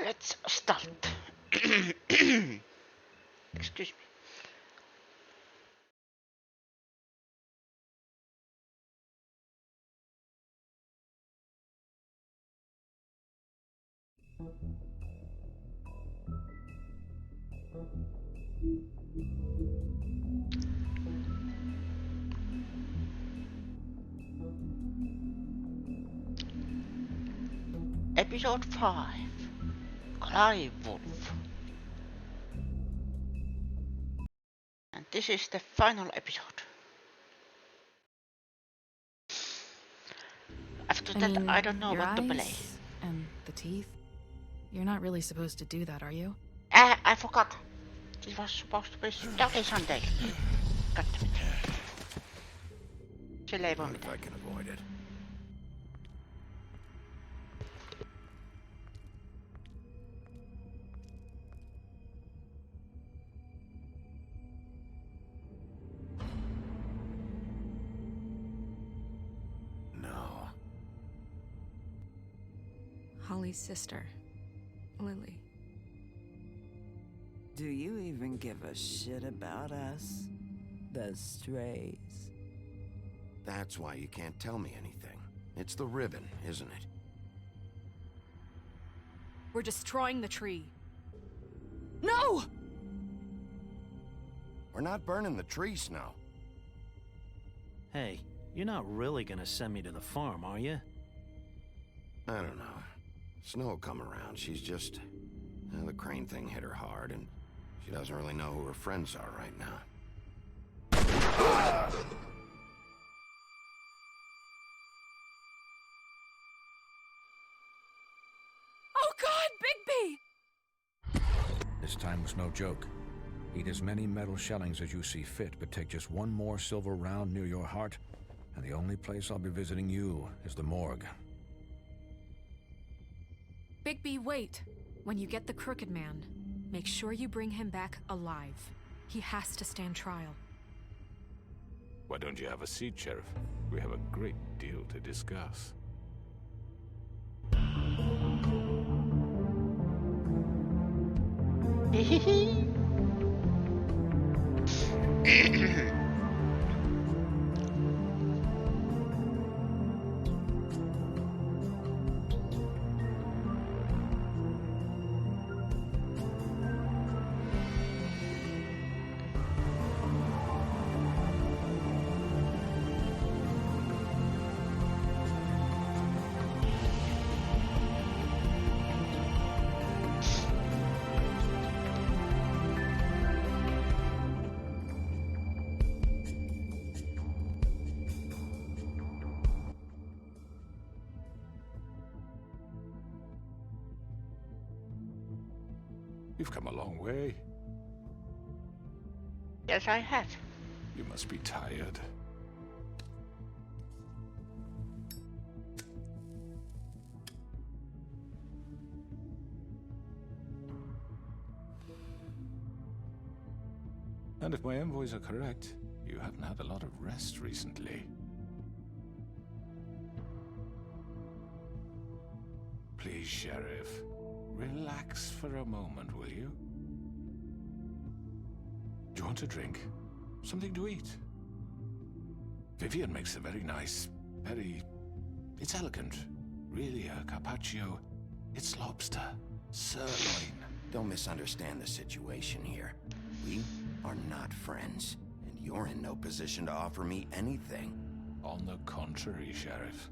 Let's start. Excuse me. Episode 5. Clive Wolf. And this is the final episode. After that, I don't know what to play. And the teeth? You're not really supposed to do that, are you? I forgot. This was supposed to be Dirty Sunday. God damn it. Sillä ei voi mitään. I can avoid it. No. Holly's sister, Lily. Do you even give a shit about us? The strays. That's why you can't tell me anything. It's the ribbon, isn't it? We're destroying the tree. No! We're not burning the tree, Snow. Hey, you're not really gonna send me to the farm, are you? I don't know. Snow will come around. She's just... the crane thing hit her hard, and she doesn't really know who her friends are right now. Oh God, Bigby! This time was no joke. Eat as many metal shellings as you see fit, but take just one more silver round near your heart, and the only place I'll be visiting you is the morgue. Bigby, wait. When you get the Crooked Man, make sure you bring him back alive. He has to stand trial. Why don't you have a seat, Sheriff? We have a great deal to discuss. You've come a long way. Yes, I have. You must be tired. And if my envoys are correct, you haven't had a lot of rest recently. Please, Sheriff, relax for a moment, will you? Do you want a drink? Something to eat? Vivian makes a very nice, it's elegant. Really a carpaccio. It's lobster, sirloin. Don't misunderstand the situation here. We are not friends, and you're in no position to offer me anything. On the contrary, Sheriff.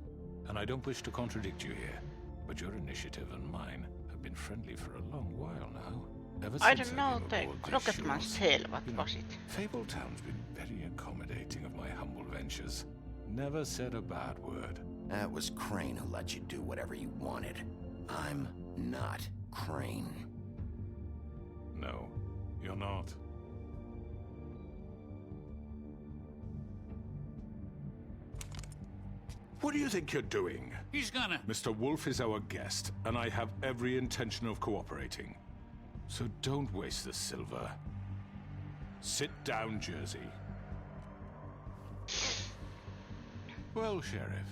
And I don't wish to contradict you here, but your initiative and mine have been friendly for a long while now. Ever I since don't know I've been the aboard these Crooked-Man's shores. tale, what You know, was it? Fabletown's been very accommodating of my humble ventures. Never said a bad word. That was Crane who let you do whatever you wanted. I'm not Crane. No, you're not. What do you think you're doing? He's gonna... Mr. Wolf is our guest, and I have every intention of cooperating. So don't waste the silver. Sit down, Jersey. Well, Sheriff,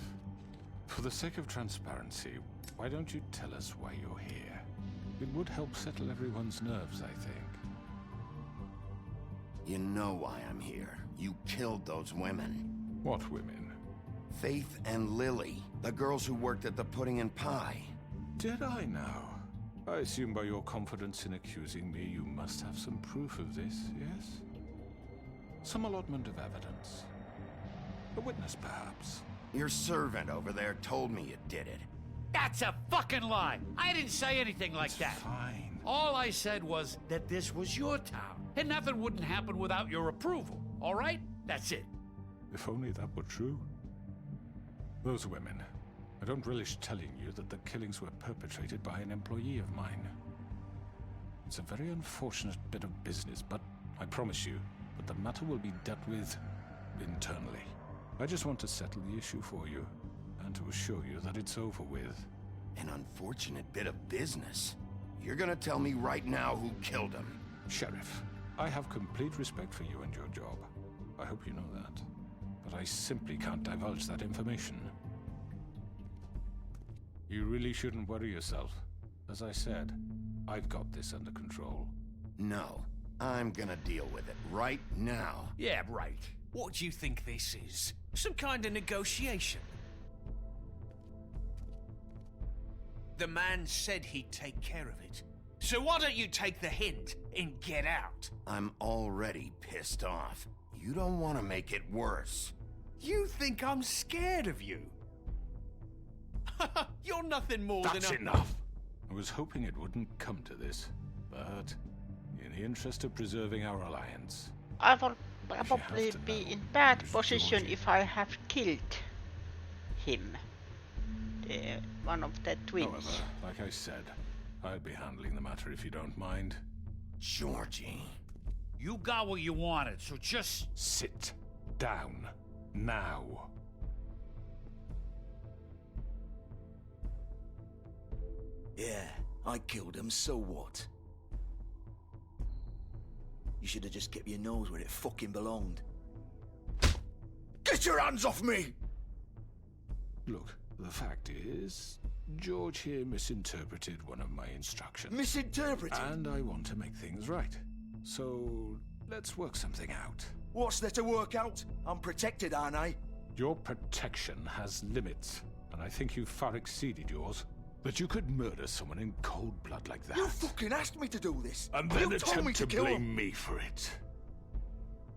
for the sake of transparency, why don't you tell us why you're here? It would help settle everyone's nerves, I think. You know why I'm here. You killed those women. What women? Faith and Lily, the girls who worked at the Pudding and Pie. Did I now? I assume by your confidence in accusing me, you must have some proof of this, yes? Some allotment of evidence. A witness, perhaps. Your servant over there told me you did it. That's a fucking lie. I didn't say anything like that. Fine. All I said was that this was your town, and nothing wouldn't happen without your approval. All right? That's it. If only that were true. Those women. I don't relish telling you that the killings were perpetrated by an employee of mine. It's a very unfortunate bit of business, but I promise you that the matter will be dealt with internally. I just want to settle the issue for you, and to assure you that it's over with. An unfortunate bit of business. You're gonna tell me right now who killed him. Sheriff, I have complete respect for you and your job. I hope you know that. But I simply can't divulge that information. You really shouldn't worry yourself. As I said, I've got this under control. No, I'm gonna deal with it right now. Yeah, right. What do you think this is? Some kind of negotiation? The man said he'd take care of it. So why don't you take the hint and get out? I'm already pissed off. You don't want to make it worse. You think I'm scared of you? You're nothing more That's than a... enough! I was hoping it wouldn't come to this, but in the interest of preserving our alliance... I will probably be in bad position if I have killed him. One of the twins. However, like I said, I'll be handling the matter if you don't mind. Georgie. You got what you wanted, so just... Sit down. Now. Yeah, I killed him, so what? You should have just kept your nose where it fucking belonged. Get your hands off me! Look, the fact is, George here misinterpreted one of my instructions. Misinterpreted? And I want to make things right. So, let's work something out. What's there to work out? I'm protected, aren't I? Your protection has limits, and I think you've far exceeded yours. That you could murder someone in cold blood like that. You fucking asked me to do this! And then you told me attempt to to kill blame him. me for it.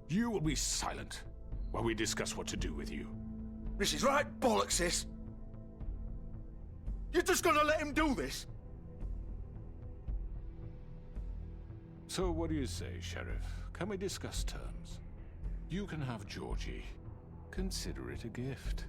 You will be silent while we discuss what to do with you. This is right bollocks, sis. You're just gonna let him do this? So what do you say, Sheriff? Can we discuss terms? You can have Georgie. Consider it a gift,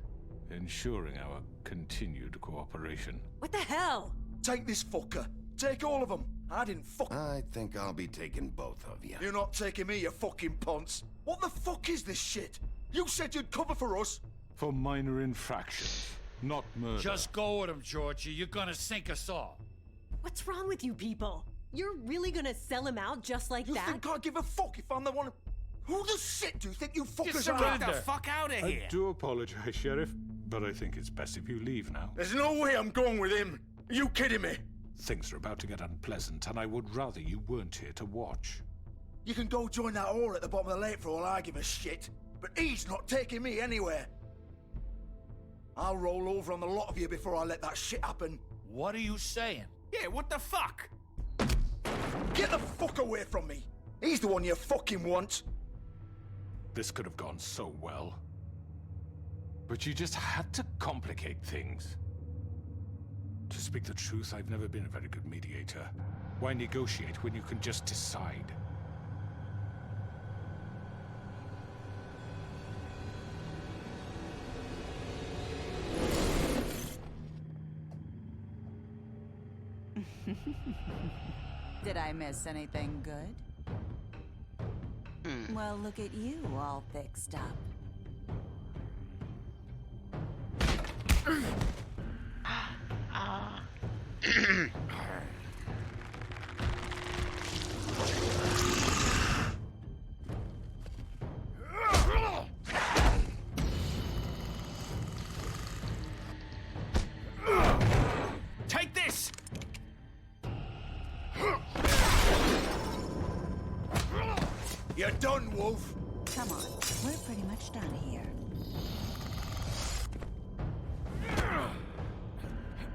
ensuring our continued cooperation. What the hell? Take this fucker. Take all of them. I didn't fuck... I think I'll be taking both of you. You're not taking me, you fucking ponce. What the fuck is this shit? You said you'd cover for us. For minor infractions, not murder. Just go with him, Georgie. You're gonna sink us all. What's wrong with you people? You're really gonna sell him out just like You that? think I give a fuck if I'm the one... Who the shit do you think you fuckers Get are? the fuck out of here! I do apologize, Sheriff, but I think it's best if you leave now. There's no way I'm going with him. Are you kidding me? Things are about to get unpleasant, and I would rather you weren't here to watch. You can go join that whore at the bottom of the lake for all I give a shit. But he's not taking me anywhere. I'll roll over on the lot of you before I let that shit happen. What are you saying? Yeah, what the fuck? Get the fuck away from me. He's the one you fucking want. This could have gone so well. But you just had to complicate things. To speak the truth, I've never been a very good mediator. Why negotiate when you can just decide? Did I miss anything good? Well, look at you, all fixed up. You're done, Wolf. Come on, we're pretty much done here.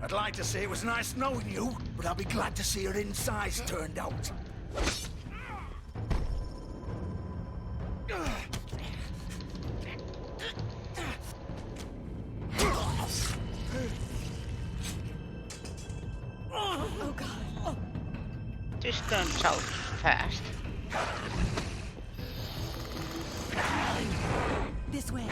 I'd like to say it was nice knowing you, but I'll be glad to see your insides turned out. Oh God. This turns out fast. This way.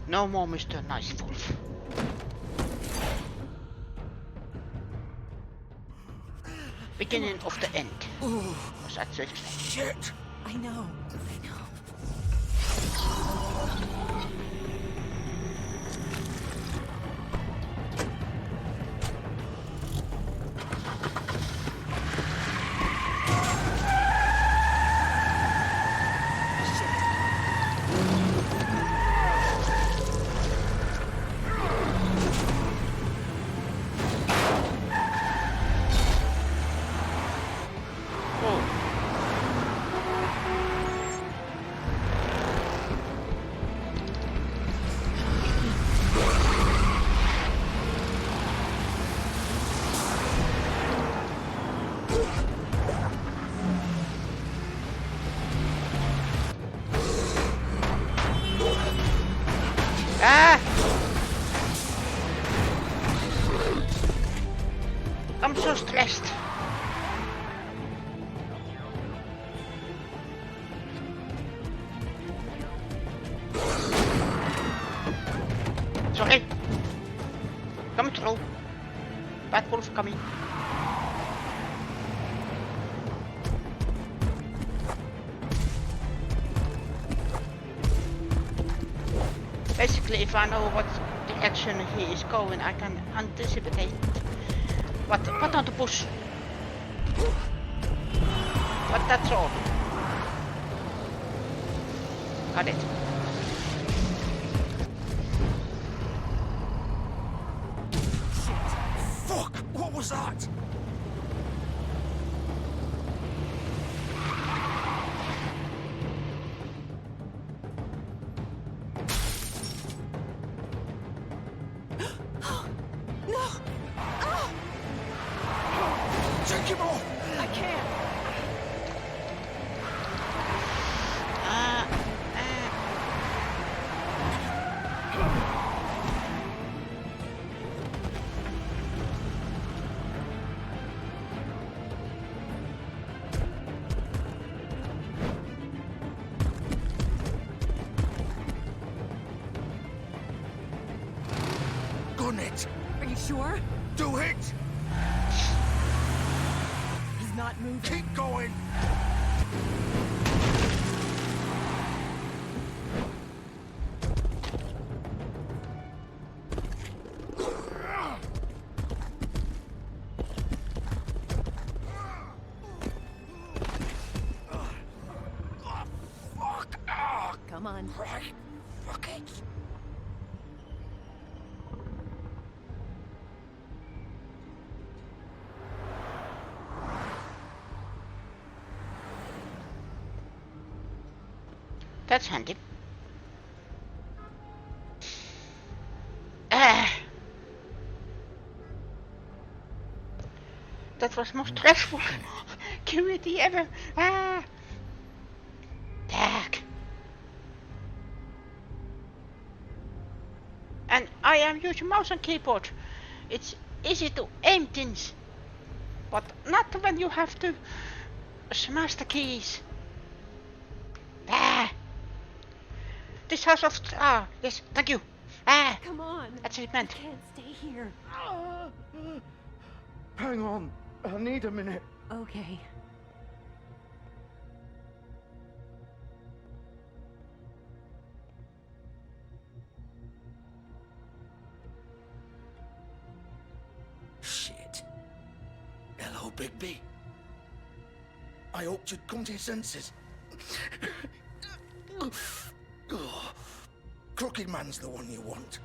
No more Mr. Nice Wolf. Beginning of the end. Was that it? Shit! I know. Ah! I'm so stressed. Sorry. Come through. Bad wolf coming. Basically, if I know what direction he is going, I can anticipate. But not to push. But that's all. Got it. Fuck! What was that? Take him off! I can't. Gun it! Are you sure? Do it! He's not moving. Keep going! Come on. Right. Fuck it. That's handy. That was most stressful activity ever. Dag. And I am using mouse and keyboard. It's easy to aim things, but not when you have to smash the keys. This house of yes, thank you. Come on. That's what it meant. I can't stay here. Hang on. I need a minute. Okay. Shit. Hello, Bigby. I hoped you'd come to your senses. Crooked Man's the one you want.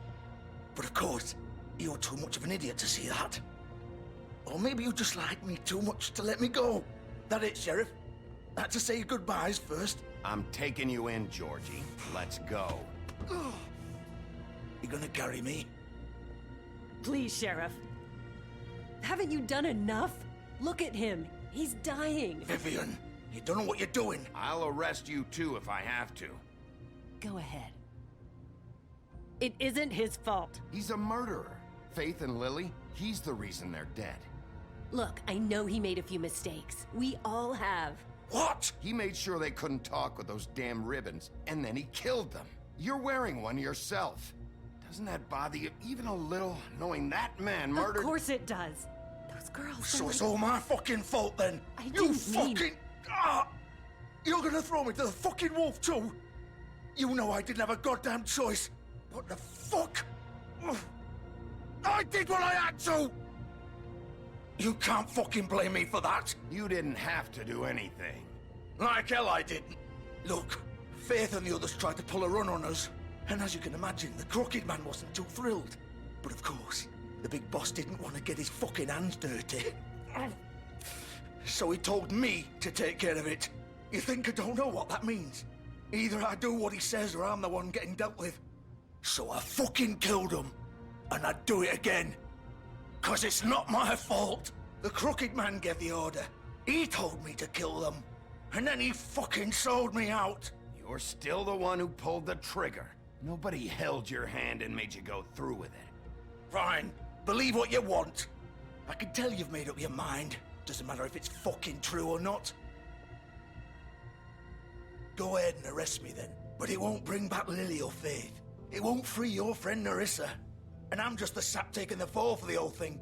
But of course, you're too much of an idiot to see that. Or maybe you just like me too much to let me go. That it, Sheriff? Had to say goodbyes first. I'm taking you in, Georgie. Let's go. You gonna carry me? Please, Sheriff. Haven't you done enough? Look at him. He's dying. Vivian, you don't know what you're doing. I'll arrest you too if I have to. Go ahead. It isn't his fault. He's a murderer. Faith and Lily, he's the reason they're dead. Look, I know he made a few mistakes. We all have. What? He made sure they couldn't talk with those damn ribbons, and then he killed them. You're wearing one yourself. Doesn't that bother you even a little, knowing that man murdered— Of course it does. Those girls— So it's all my fucking fault then? I You didn't mean— fucking— You're gonna throw me to the fucking wolf too? You know I didn't have a goddamn choice. What the fuck? I did what I had to! You can't fucking blame me for that. You didn't have to do anything. Like hell I didn't. Look, Faith and the others tried to pull a run on us. And as you can imagine, the Crooked Man wasn't too thrilled. But of course, the big boss didn't want to get his fucking hands dirty. So he told me to take care of it. You think I don't know what that means? Either I do what he says or I'm the one getting dealt with. So I fucking killed him. And I'd do it again. 'Cause it's not my fault. The Crooked Man gave the order. He told me to kill them. And then he fucking sold me out. You're still the one who pulled the trigger. Nobody held your hand and made you go through with it. Fine. Believe what you want. I can tell you've made up your mind. Doesn't matter if it's fucking true or not. Go ahead and arrest me then. But it won't bring back Lily or Faith. It won't free your friend Nerissa. And I'm just the sap taking the fall for the whole thing.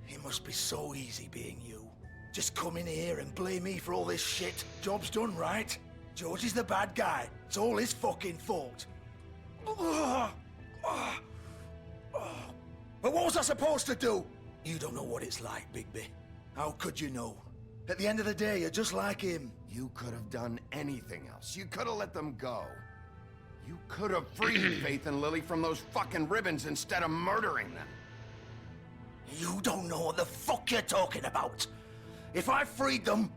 It must be so easy being you. Just come in here and blame me for all this shit. Job's done, right? George is the bad guy. It's all his fucking fault. But what was I supposed to do? You don't know what it's like, Bigby. How could you know? At the end of the day, you're just like him. You could have done anything else. You could have let them go. You could have freed Faith and Lily from those fucking ribbons instead of murdering them. You don't know what the fuck you're talking about. If I freed them...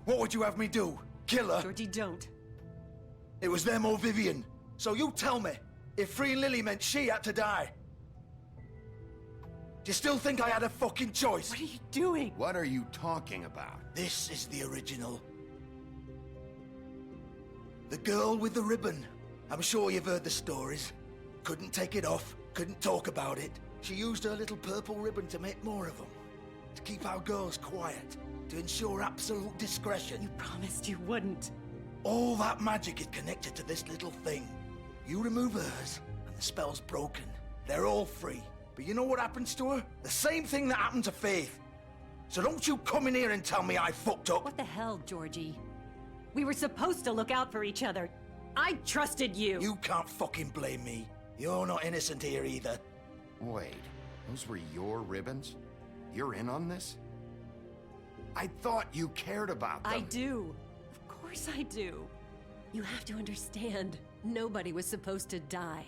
What would you have me do? Kill her? Georgie, don't. It was them or Vivian. So you tell me, if freeing Lily meant she had to die. Do you still think I had a fucking choice? What are you doing? What are you talking about? This is the original. The girl with the ribbon. I'm sure you've heard the stories. Couldn't take it off, couldn't talk about it. She used her little purple ribbon to make more of them. To keep our girls quiet. To ensure absolute discretion. You promised you wouldn't. All that magic is connected to this little thing. You remove hers, and the spell's broken. They're all free. But you know what happens to her? The same thing that happened to Faith. So don't you come in here and tell me I fucked up. What the hell, Georgie? We were supposed to look out for each other. I trusted you. You can't fucking blame me. You're not innocent here either. Wait, those were your ribbons? You're in on this? I thought you cared about them. I do. Of course I do. You have to understand, nobody was supposed to die.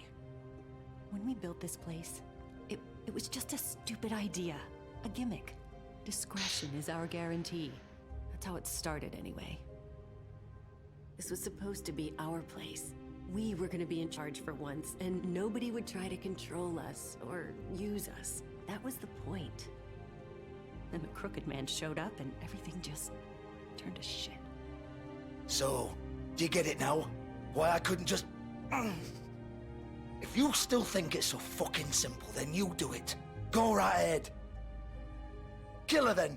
When we built this place, it was just a stupid idea. A gimmick. Discretion is our guarantee. That's how it started anyway. This was supposed to be our place. We were gonna be in charge for once, and nobody would try to control us or use us. That was the point. Then the Crooked Man showed up and everything just turned to shit. So, do you get it now? Why I couldn't just... If you still think it's so fucking simple, then you do it. Go right ahead. Kill her then.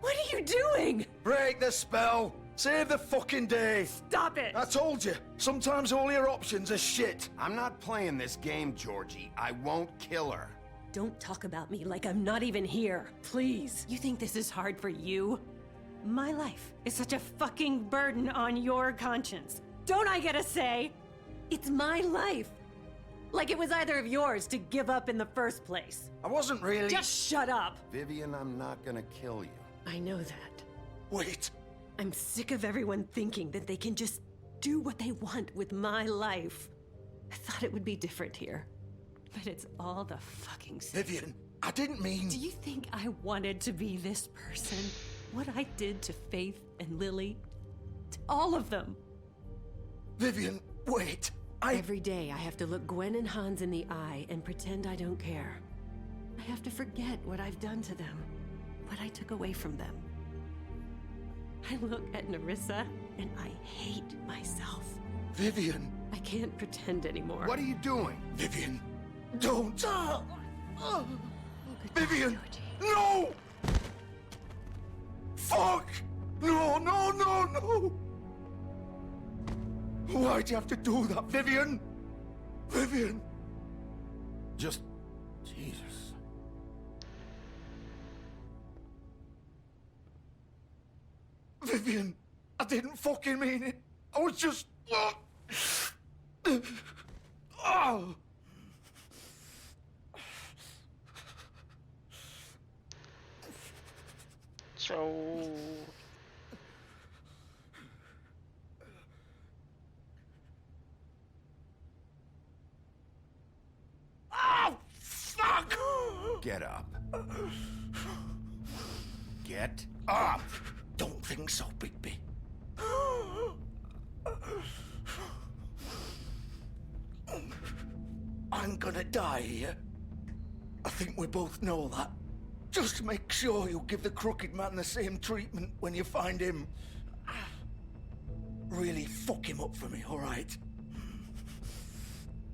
What are you doing? Break the spell. Save the fucking day. Stop it. I told you. Sometimes all your options are shit. I'm not playing this game, Georgie. I won't kill her. Don't talk about me like I'm not even here. Please. You think this is hard for you? My life is such a fucking burden on your conscience. Don't I get a say? It's my life. Like it was either of yours to give up in the first place. I wasn't really... Just shut up! Vivian, I'm not gonna kill you. I know that. Wait. I'm sick of everyone thinking that they can just do what they want with my life. I thought it would be different here. But it's all the fucking same. Vivian, I didn't mean... Do you think I wanted to be this person? What I did to Faith and Lily? To all of them? Vivian, wait. Every day I have to look Gwen and Hans in the eye and pretend I don't care. I have to forget what I've done to them. What I took away from them. I look at Nerissa and I hate myself. Vivian. I can't pretend anymore. What are you doing? Vivian, don't. Vivian, no! Fuck! No, no, no, no! Why'd you have to do that, Vivian? Vivian! Just... Jesus. Vivian, I didn't fucking mean it. I was just... Oh! So... Oh, fuck! Get up. Get up! Don't think so, Bigby. I'm gonna die here. I think we both know that. Just make sure you give the Crooked Man the same treatment when you find him. Really fuck him up for me, all right?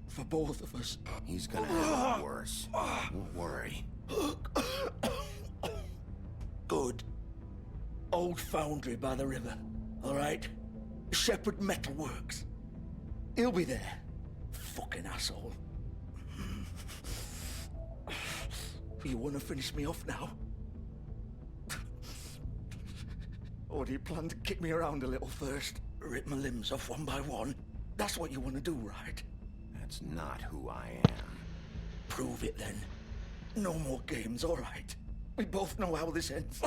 For both of us. He's gonna have it worse. Don't worry. Good. Old foundry by the river, all right? Shepherd Metalworks. He'll be there. Fucking asshole. You want to finish me off now? Or do you plan to kick me around a little first? Rip my limbs off one by one? That's what you want to do, right? That's not who I am. Prove it then. No more games, all right? We both know how this ends.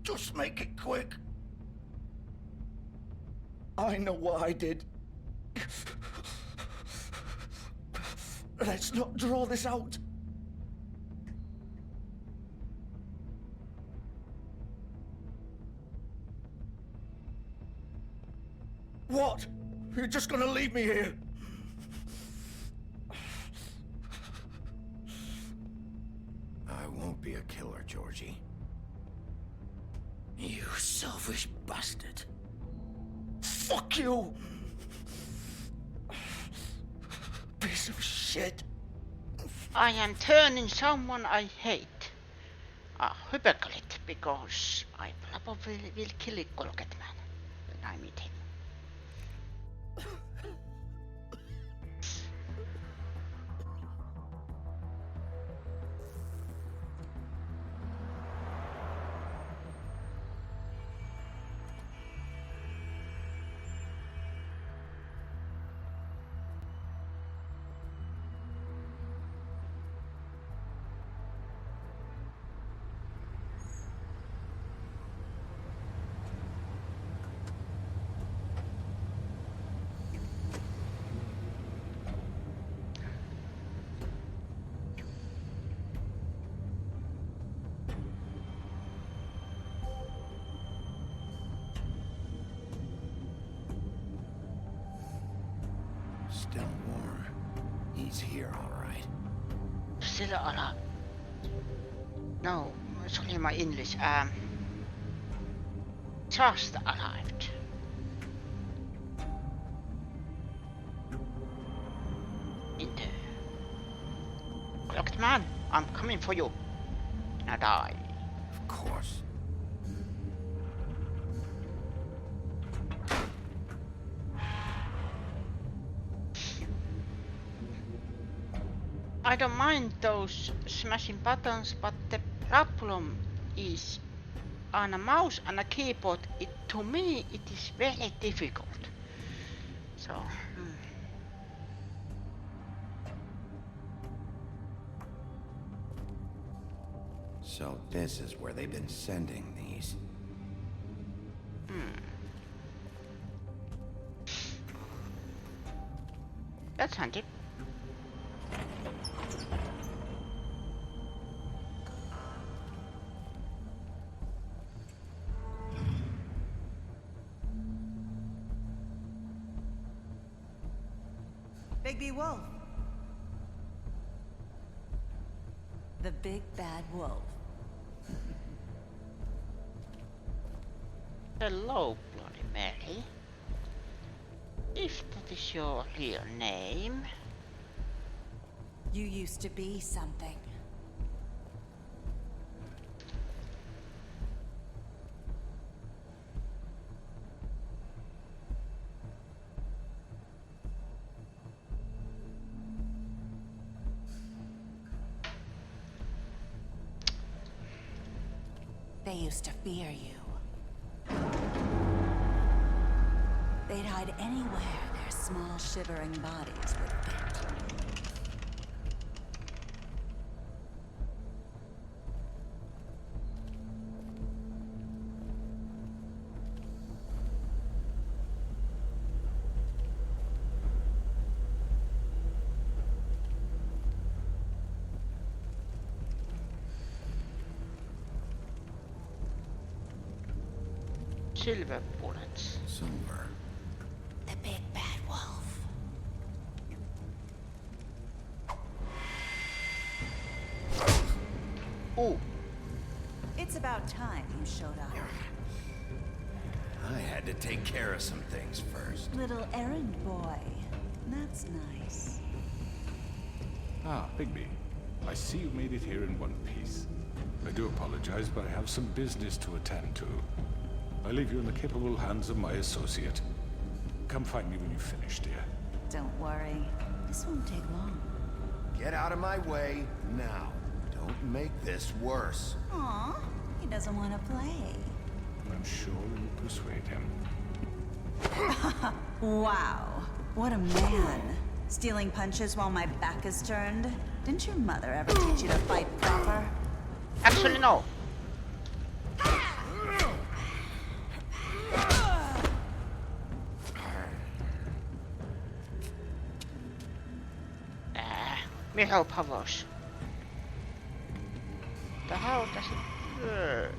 Just make it quick. I know what I did. Let's not draw this out. What? You're just gonna leave me here? I won't be a killer, Georgie. You selfish bastard. Fuck you! Piece of shit. I am turning someone I hate a hypocrite because I probably will kill Crooked Man when I meet him. Still warm. He's here, all right. Still alive. No, sorry, my English. Just arrived. In the Crooked Man, I'm coming for you. Now die. Of course. I don't mind those smashing buttons, but the problem is on a mouse and a keyboard, to me it is very difficult. So, So this is where they've been sending these. That's handy. Bigby Wolf. The big bad wolf. Hello, Bloody Mary. If that is your real name. You used to be something. They used to fear you. They'd hide anywhere their small, shivering bodies would fit. Silver bullets. Silver. The big bad wolf. Oh. It's about time you showed up. I had to take care of some things first. Little errand boy. That's nice. Ah, Bigby. I see you made it here in one piece. I do apologize, but I have some business to attend to. I leave you in the capable hands of my associate. Come find me when you finish, dear. Don't worry. This won't take long. Get out of my way now. Don't make this worse. Aw, he doesn't want to play. I'm sure you'll persuade him. Wow, what a man. Stealing punches while my back is turned? Didn't your mother ever teach you to fight proper? Actually, no. Michał Pawlos. The hell does it work?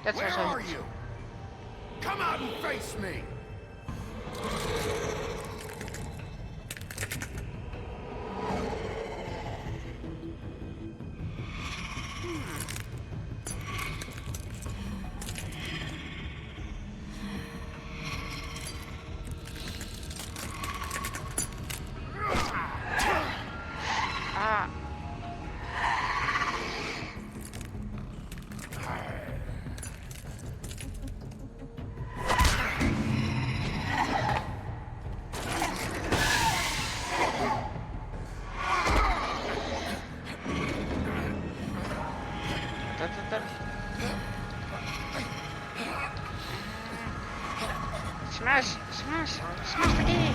That's Where also are you? Come out and face me! Smash, smash, smash the key.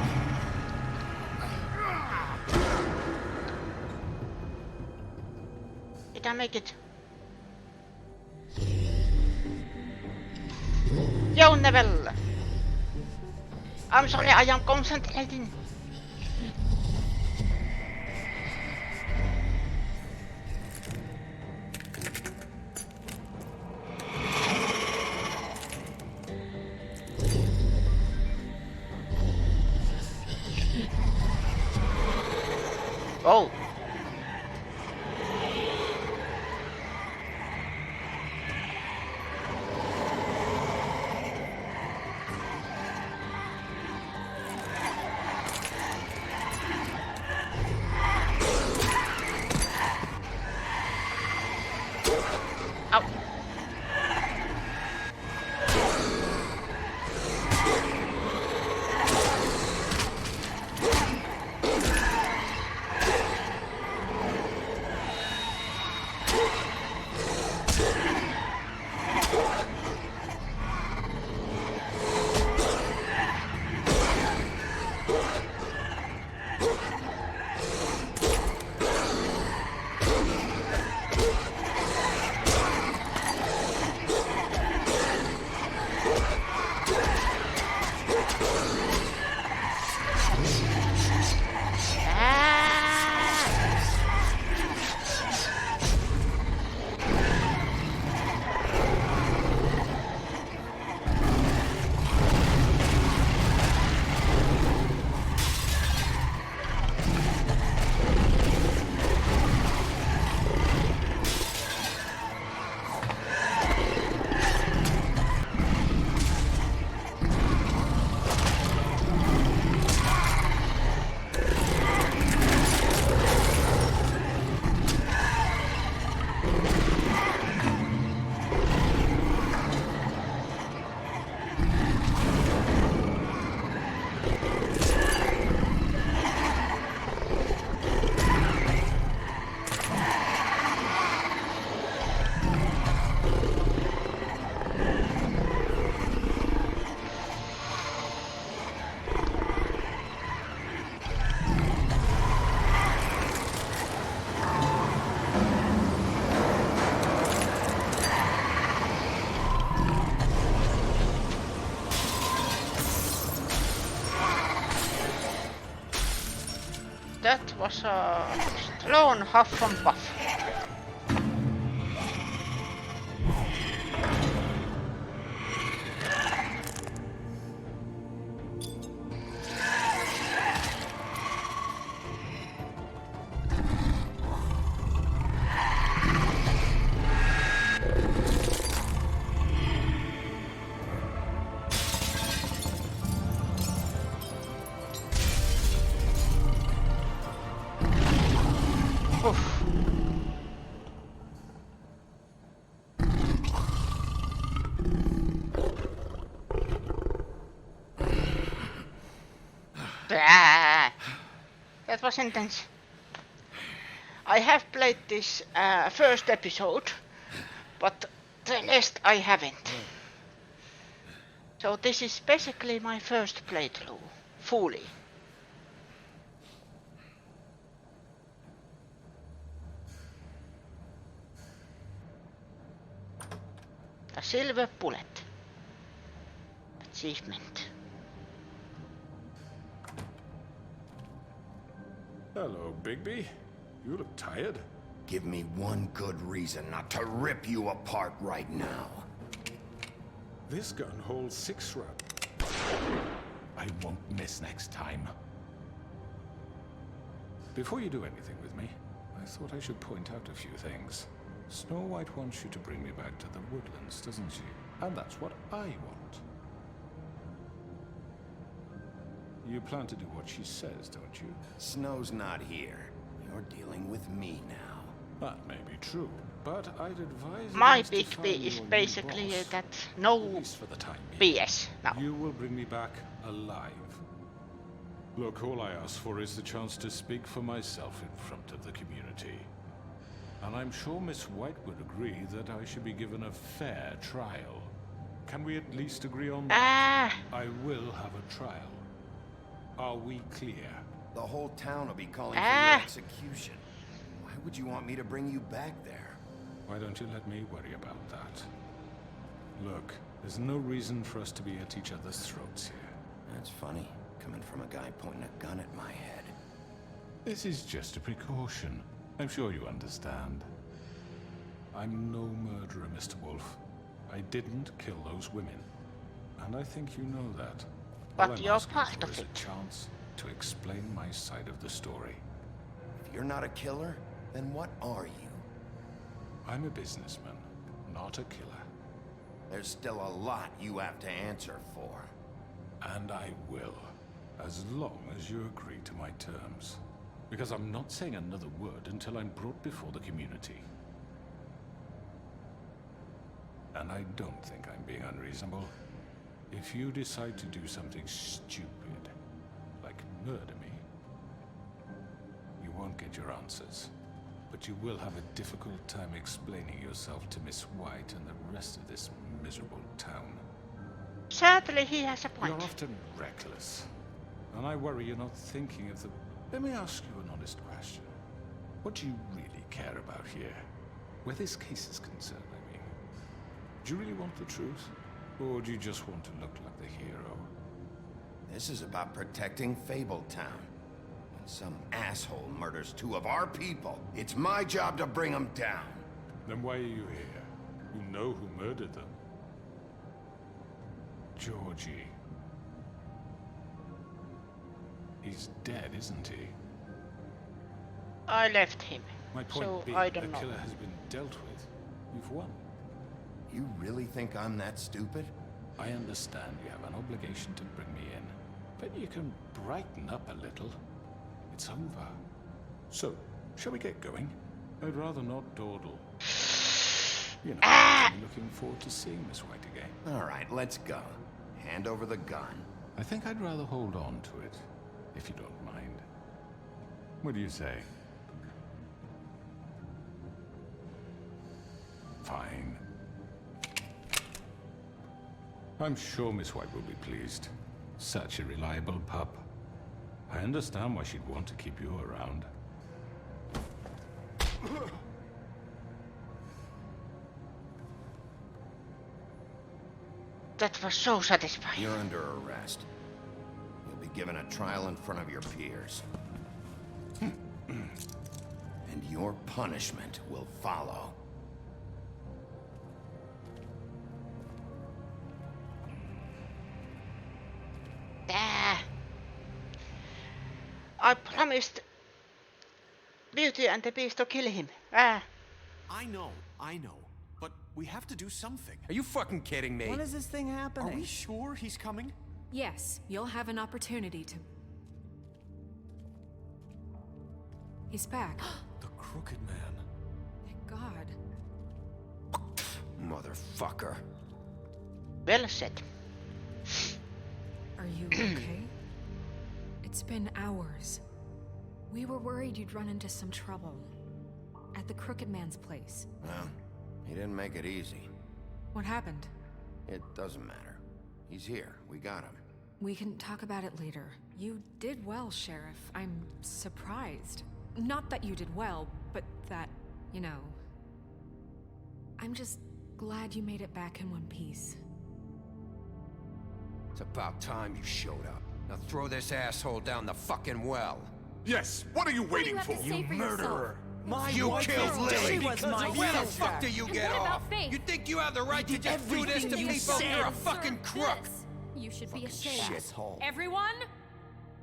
Did I make it? Yo, Neville. I'm sorry, I am concentrating. Oh. Ow. That was a Stallone Huff and Puff. Oof. That was intense. I have played this first episode, but the rest I haven't. So this is basically my first playthrough, fully. A silver bullet. Achievement. Hello, Bigby. You look tired. Give me one good reason not to rip you apart right now. This gun holds 6 rounds. I won't miss next time. Before you do anything with me, I thought I should point out a few things. Snow White wants you to bring me back to the woodlands, doesn't she? And that's what I want. You plan to do what she says, don't you? Snow's not here. You're dealing with me now. That may be true, but I'd advise My against big B defying is your new basically boss, that at no least for the time being. BS now. You will bring me back alive. Look, all I ask for is the chance to speak for myself in front of the community. And I'm sure Miss White would agree that I should be given a fair trial. can we at least agree on Ah. that? I will have a trial. Are we clear? The whole town will be calling for your execution. Why would you want me to bring you back there? Why don't you let me worry about that? Look, there's no reason for us to be at each other's throats here. That's funny, coming from a guy pointing a gun at my head. This is just a precaution. I'm sure you understand. I'm no murderer, Mr. Wolf. I didn't kill those women. And I think you know that. But All I'm you're asking part for of is it. a chance to explain my side of the story. If you're not a killer, then what are you? I'm a businessman, not a killer. There's still a lot you have to answer for. And I will, as long as you agree to my terms. Because I'm not saying another word until I'm brought before the community. And I don't think I'm being unreasonable. If you decide to do something stupid, like murder me, you won't get your answers. But you will have a difficult time explaining yourself to Miss White and the rest of this miserable town. Sadly, he has a point. You're often reckless. And I worry you're not thinking of the... Let me ask you an honest question. What do you really care about here? Where this case is concerned, I mean. Do you really want the truth? Or do you just want to look like the hero? This is about protecting Fabletown. When some asshole murders two of our people, it's my job to bring them down. Then why are you here? You know who murdered them. Georgie. He's dead, isn't he? I left him. My point So being, I the don't know. killer has been dealt with. You've won. You really think I'm that stupid? I understand you have an obligation to bring me in, but you can brighten up a little. It's over. So, shall we get going? I'd rather not dawdle. You know, I'm looking forward to seeing Miss White again. All right, let's go. Hand over the gun. I think I'd rather hold on to it, if you don't mind. What do you say? Fine. I'm sure Miss White will be pleased. Such a reliable pup. I understand why she'd want to keep you around. That was so satisfying. You're under arrest. You'll be given a trial in front of your peers. And your punishment will follow. I promised Beauty and the Beast to kill him. I know. But we have to do something. Are you fucking kidding me? When is this thing happening? Are we sure he's coming? Yes, you'll have an opportunity to... He's back. The Crooked Man. Thank God. Motherfucker. Well said. Are you okay? It's been hours. We were worried you'd run into some trouble. At the Crooked Man's place. Well, he didn't make it easy. What happened? It doesn't matter. He's here. We got him. We can talk about it later. You did well, Sheriff. I'm surprised. Not that you did well, but that, you know... I'm just glad you made it back in one piece. It's about time you showed up. Now throw this asshole down the fucking well. Yes, what are you waiting for? You murderer! You killed Lily! She was my Where the sister. fuck do you get what about off? Faith? You think you have the right to just do this to everything you people? said. You're a fucking crook! This. You should be ashamed. Shithole. Everyone,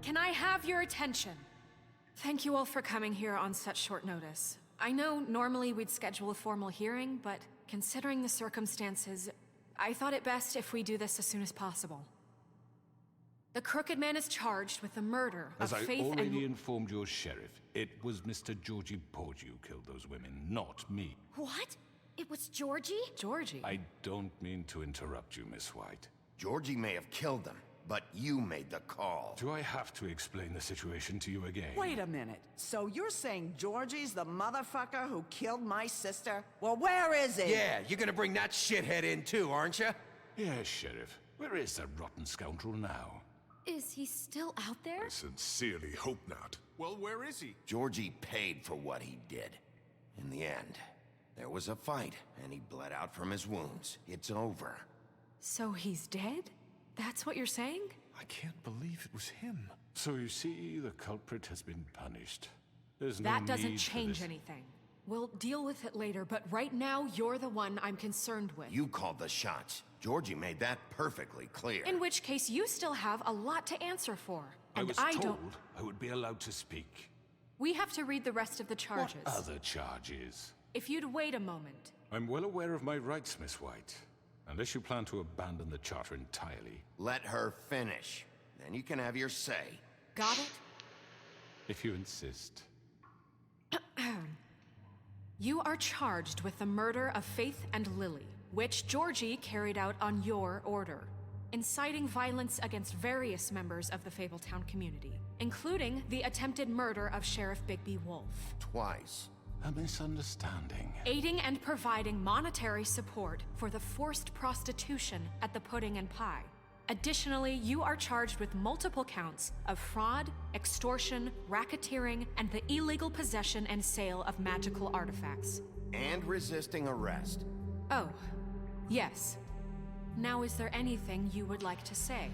can I have your attention? Thank you all for coming here on such short notice. I know normally we'd schedule a formal hearing, but considering the circumstances, I thought it best if we do this as soon as possible. The Crooked Man is charged with the murder As of I Faith already and... informed your sheriff, it was Mr. Georgie Porgy who killed those women, not me. What? It was Georgie? Georgie? I don't mean to interrupt you, Miss White. Georgie may have killed them, but you made the call. Do I have to explain the situation to you again? Wait a minute. So you're saying Georgie's the motherfucker who killed my sister? Well, where is he? Yeah, you're gonna bring that shithead in too, aren't you? Yes, Sheriff. Where is that rotten scoundrel now? Is he still out there? I sincerely hope not. Well, where is he? Georgie paid for what he did. In the end, there was a fight, and he bled out from his wounds. It's over. So he's dead? That's what you're saying? I can't believe it was him. So you see, the culprit has been punished. There's no That doesn't need for change this. anything. We'll deal with it later, but right now, you're the one I'm concerned with. You called the shots. Georgie made that perfectly clear. In which case, you still have a lot to answer for. I And was I told don't... I would be allowed to speak. We have to read the rest of the charges. What other charges? If you'd wait a moment. I'm well aware of my rights, Miss White. Unless you plan to abandon the charter entirely. Let her finish. Then you can have your say. Got it? If you insist. You are charged with the murder of Faith and Lily, which Georgie carried out on your order, inciting violence against various members of the Fabletown community, including the attempted murder of Sheriff Bigby Wolf. Twice. A misunderstanding. Aiding and providing monetary support for the forced prostitution at the Pudding and Pie. Additionally, you are charged with multiple counts of fraud, extortion, racketeering, and the illegal possession and sale of magical artifacts. And resisting arrest. Oh, yes. Now, is there anything you would like to say?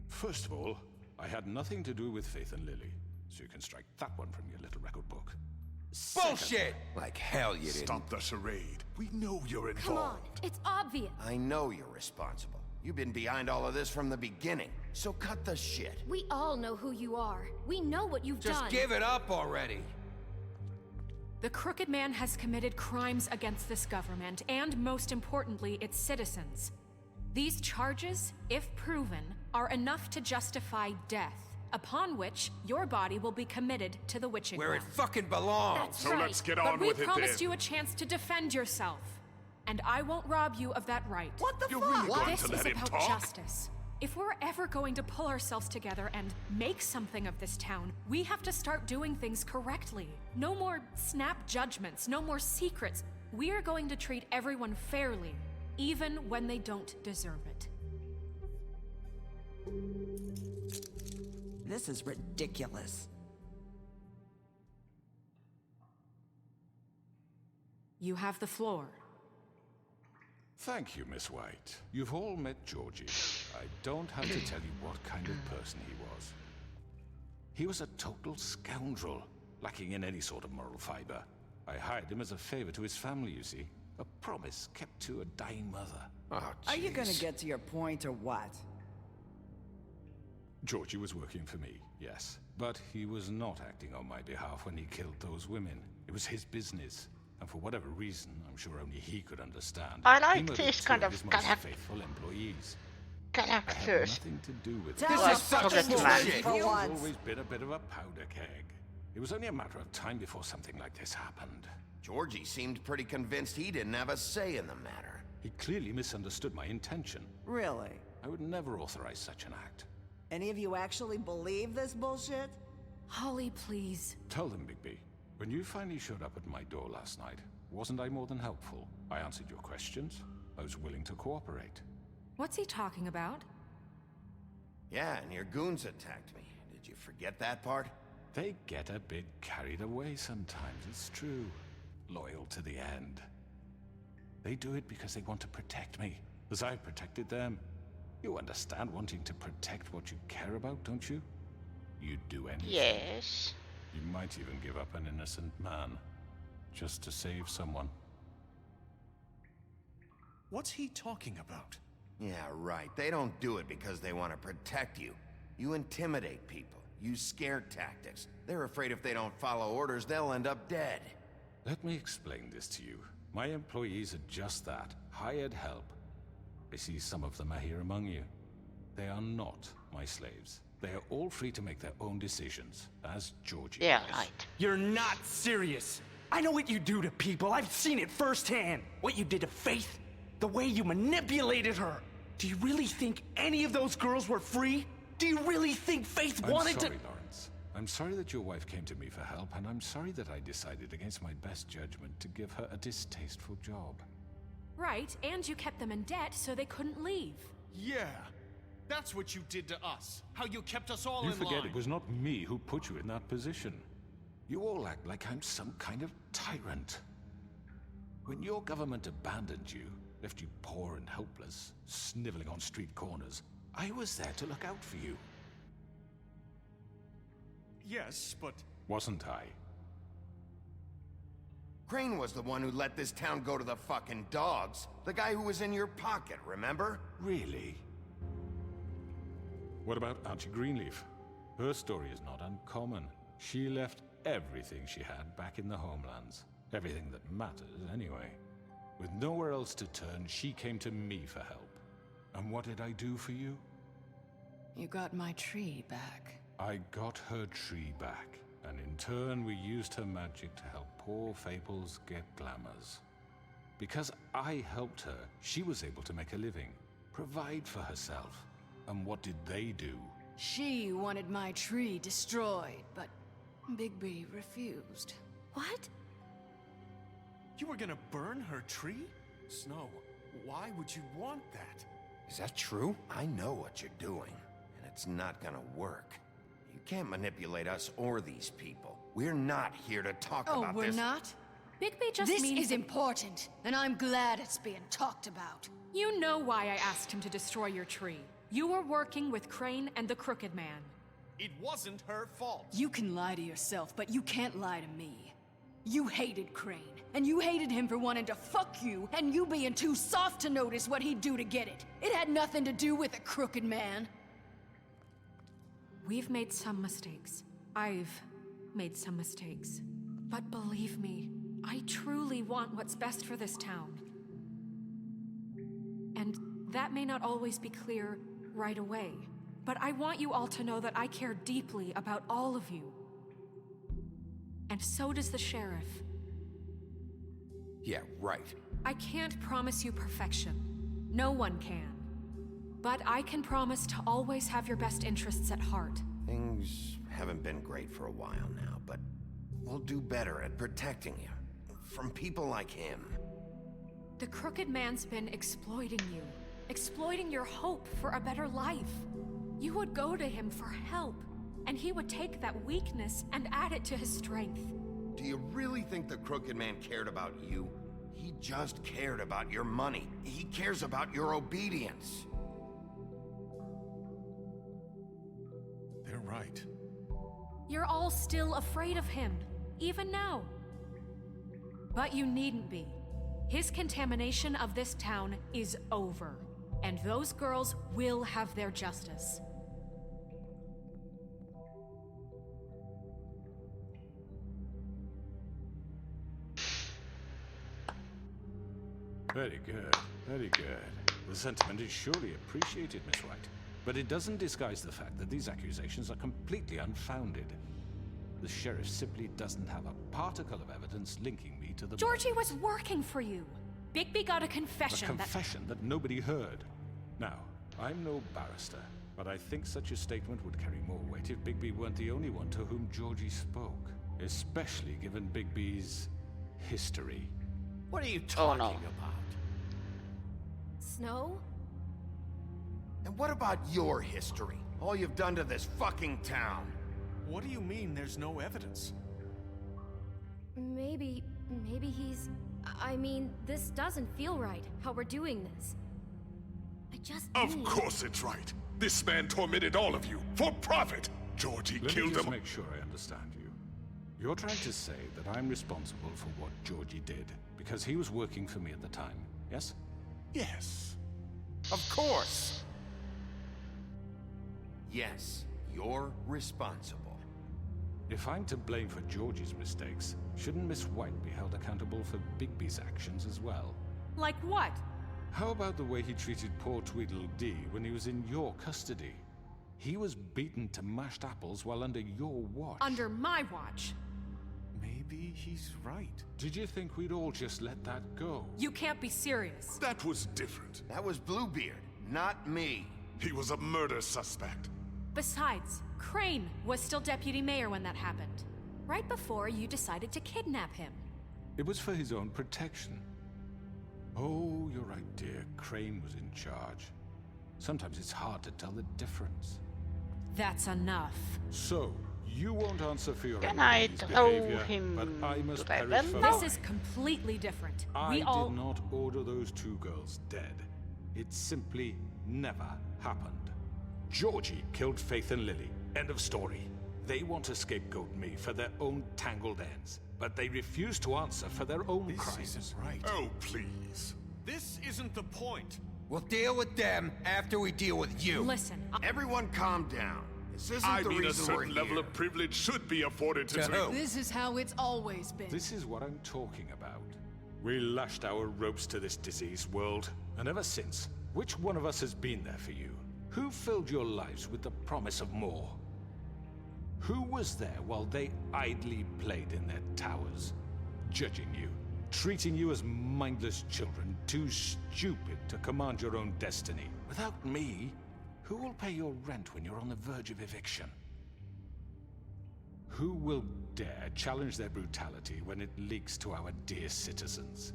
First of all, I had nothing to do with Faith and Lily, so you can strike that one from your little record book. Bullshit! Like hell you didn't. Stop the charade. We know you're involved. Come on, it's obvious. I know you're responsible. You've been behind all of this from the beginning, so cut the shit. We all know who you are. We know what you've done. Just give it up already. The Crooked Man has committed crimes against this government, and most importantly, its citizens. These charges, if proven, are enough to justify death, upon which your body will be committed to the witching Where it well. fucking belongs. That's So right. let's get But on we with it promised then. you a chance to defend yourself, and I won't rob you of that right. What the You're fuck? really going This to is let him about talk? justice. If we're ever going to pull ourselves together and make something of this town, we have to start doing things correctly. No more snap judgments, no more secrets. We are going to treat everyone fairly, even when they don't deserve it. This is ridiculous. You have the floor. Thank you, Miss White. You've all met Georgie. I don't have to tell you what kind of person he was. He was a total scoundrel, lacking in any sort of moral fiber. I hired him as a favor to his family, you see. A promise kept to a dying mother. Oh, Are you gonna jeez. get to your point or what? Georgie was working for me, yes. But he was not acting on my behalf when he killed those women. It was his business. And for whatever reason, I'm sure only he could understand. I he like murdered this two kind of of his most character. faithful employees. I had Characters. nothing to do with Tell it. us Like such Crooked Man. bullshit for He's once. always been a bit of a powder keg. It was only a matter of time before something like this happened. Georgie seemed pretty convinced he didn't have a say in the matter. He clearly misunderstood my intention. Really? I would never authorize such an act. Any of you actually believe this bullshit? Holly, please. Tell them, Bigby. When you finally showed up at my door last night, wasn't I more than helpful? I answered your questions. I was willing to cooperate. What's he talking about? Yeah, and your goons attacked me. Did you forget that part? They get a bit carried away sometimes, it's true. Loyal to the end. They do it because they want to protect me, as I protected them. You understand wanting to protect what you care about, don't you? You'd do anything. Yes. You might even give up an innocent man, just to save someone. What's he talking about? Yeah, right. They don't do it because they want to protect you. You intimidate people, use scare tactics. They're afraid if they don't follow orders, they'll end up dead. Let me explain this to you. My employees are just that, hired help. I see some of them are here among you. They are not my slaves. They are all free to make their own decisions, as Georgie Yeah, is. right. You're not serious. I know what you do to people. I've seen it firsthand. What you did to Faith. The way you manipulated her. Do you really think any of those girls were free? Do you really think Faith wanted I'm sorry, to— Lawrence. I'm sorry that your wife came to me for help, and I'm sorry that I decided against my best judgment to give her a distasteful job. right, and you kept them in debt so they couldn't leave. Yeah, that's what you did to us. How you kept us all You in forget line. it was not me who put you in that position. You all act like I'm some kind of tyrant. When your government abandoned you, left you poor and helpless, sniveling on street corners, I was there to look out for you. Yes, but... Wasn't I? Crane was the one who let this town go to the fucking dogs. The guy who was in your pocket, remember? Really? What about Auntie Greenleaf? Her story is not uncommon. She left everything she had back in the homelands. Everything that matters, anyway. With nowhere else to turn, she came to me for help. And what did I do for you? You got my tree back. I got her tree back, and in turn we used her magic to help poor Fables get glamours. Because I helped her, she was able to make a living, provide for herself. And what did they do? She wanted my tree destroyed, but Bigby refused. What? You were gonna burn her tree? Snow, why would you want that? Is that true? I know what you're doing, and it's not gonna work. You can't manipulate us or these people. We're not here to talk about this. Oh, we're not? Bigby just This means... is important, and I'm glad it's being talked about. You know why I asked him to destroy your tree. You were working with Crane and the Crooked Man. It wasn't her fault. You can lie to yourself, but you can't lie to me. You hated Crane, and you hated him for wanting to fuck you, and you being too soft to notice what he'd do to get it. It had nothing to do with the Crooked Man. We've made some mistakes. I've made some mistakes. But believe me, I truly want what's best for this town. And that may not always be clear right away, but I want you all to know that I care deeply about all of you. And so does the sheriff. Yeah, right. I can't promise you perfection. No one can. But I can promise to always have your best interests at heart. Things haven't been great for a while now, but we'll do better at protecting you. From people like him. The Crooked Man's been exploiting you. Exploiting your hope for a better life. You would go to him for help, and he would take that weakness and add it to his strength. Do you really think the Crooked Man cared about you? He just cared about your money. He cares about your obedience. They're right. You're all still afraid of him, even now. But you needn't be. His contamination of this town is over, and those girls will have their justice. Very good, very good. The sentiment is surely appreciated, Miss White. But it doesn't disguise the fact that these accusations are completely unfounded. The sheriff simply doesn't have a particle of evidence linking me to the... Georgie was working for you. Bigby got a confession A confession that nobody heard. Now, I'm no barrister, but I think such a statement would carry more weight if Bigby weren't the only one to whom Georgie spoke. Especially given Bigby's history. What are you talking about? Snow? And what about your history? All you've done to this fucking town? What do you mean there's no evidence? Maybe he's... I mean, this doesn't feel right, how we're doing this. I just Of course it's right. This man tormented all of you, for profit! Georgie Let killed me just him. make sure I understand you. You're trying to say that I'm responsible for what Georgie did, because he was working for me at the time, yes? Yes. Of course! Yes, you're responsible. If I'm to blame for Georgie's mistakes, shouldn't Miss White be held accountable for Bigby's actions as well? Like what? How about the way he treated poor Tweedledee when he was in your custody? He was beaten to mashed apples while under your watch. Under my watch. Maybe he's right. Did you think we'd all just let that go? You can't be serious. That was different. That was Bluebeard, not me. He was a murder suspect. Besides, Crane was still deputy mayor when that happened. Right before you decided to kidnap him. It was for his own protection. Oh, you're dear, Crane was in charge. Sometimes it's hard to tell the difference. That's enough. So, you won't answer for your Can I enemy's throw behavior, him but I must to perish heaven? for This mine. is completely different. I We all... did not order those two girls dead. It simply never happened. Georgie killed Faith and Lily. End of story. They want to scapegoat me for their own tangled ends, but they refuse to answer for their own crimes. This isn't right. Oh, please. This isn't the point. We'll deal with them after we deal with you. Listen, Everyone calm down. This isn't I the mean, a reason we're certain level here. of privilege should be afforded to To me. who? This is how it's always been. This is what I'm talking about. We lashed our ropes to this diseased world, and ever since, which one of us has been there for you? Who filled your lives with the promise of more? Who was there while they idly played in their towers, judging you, treating you as mindless children, too stupid to command your own destiny? Without me, who will pay your rent when you're on the verge of eviction? Who will dare challenge their brutality when it leaks to our dear citizens?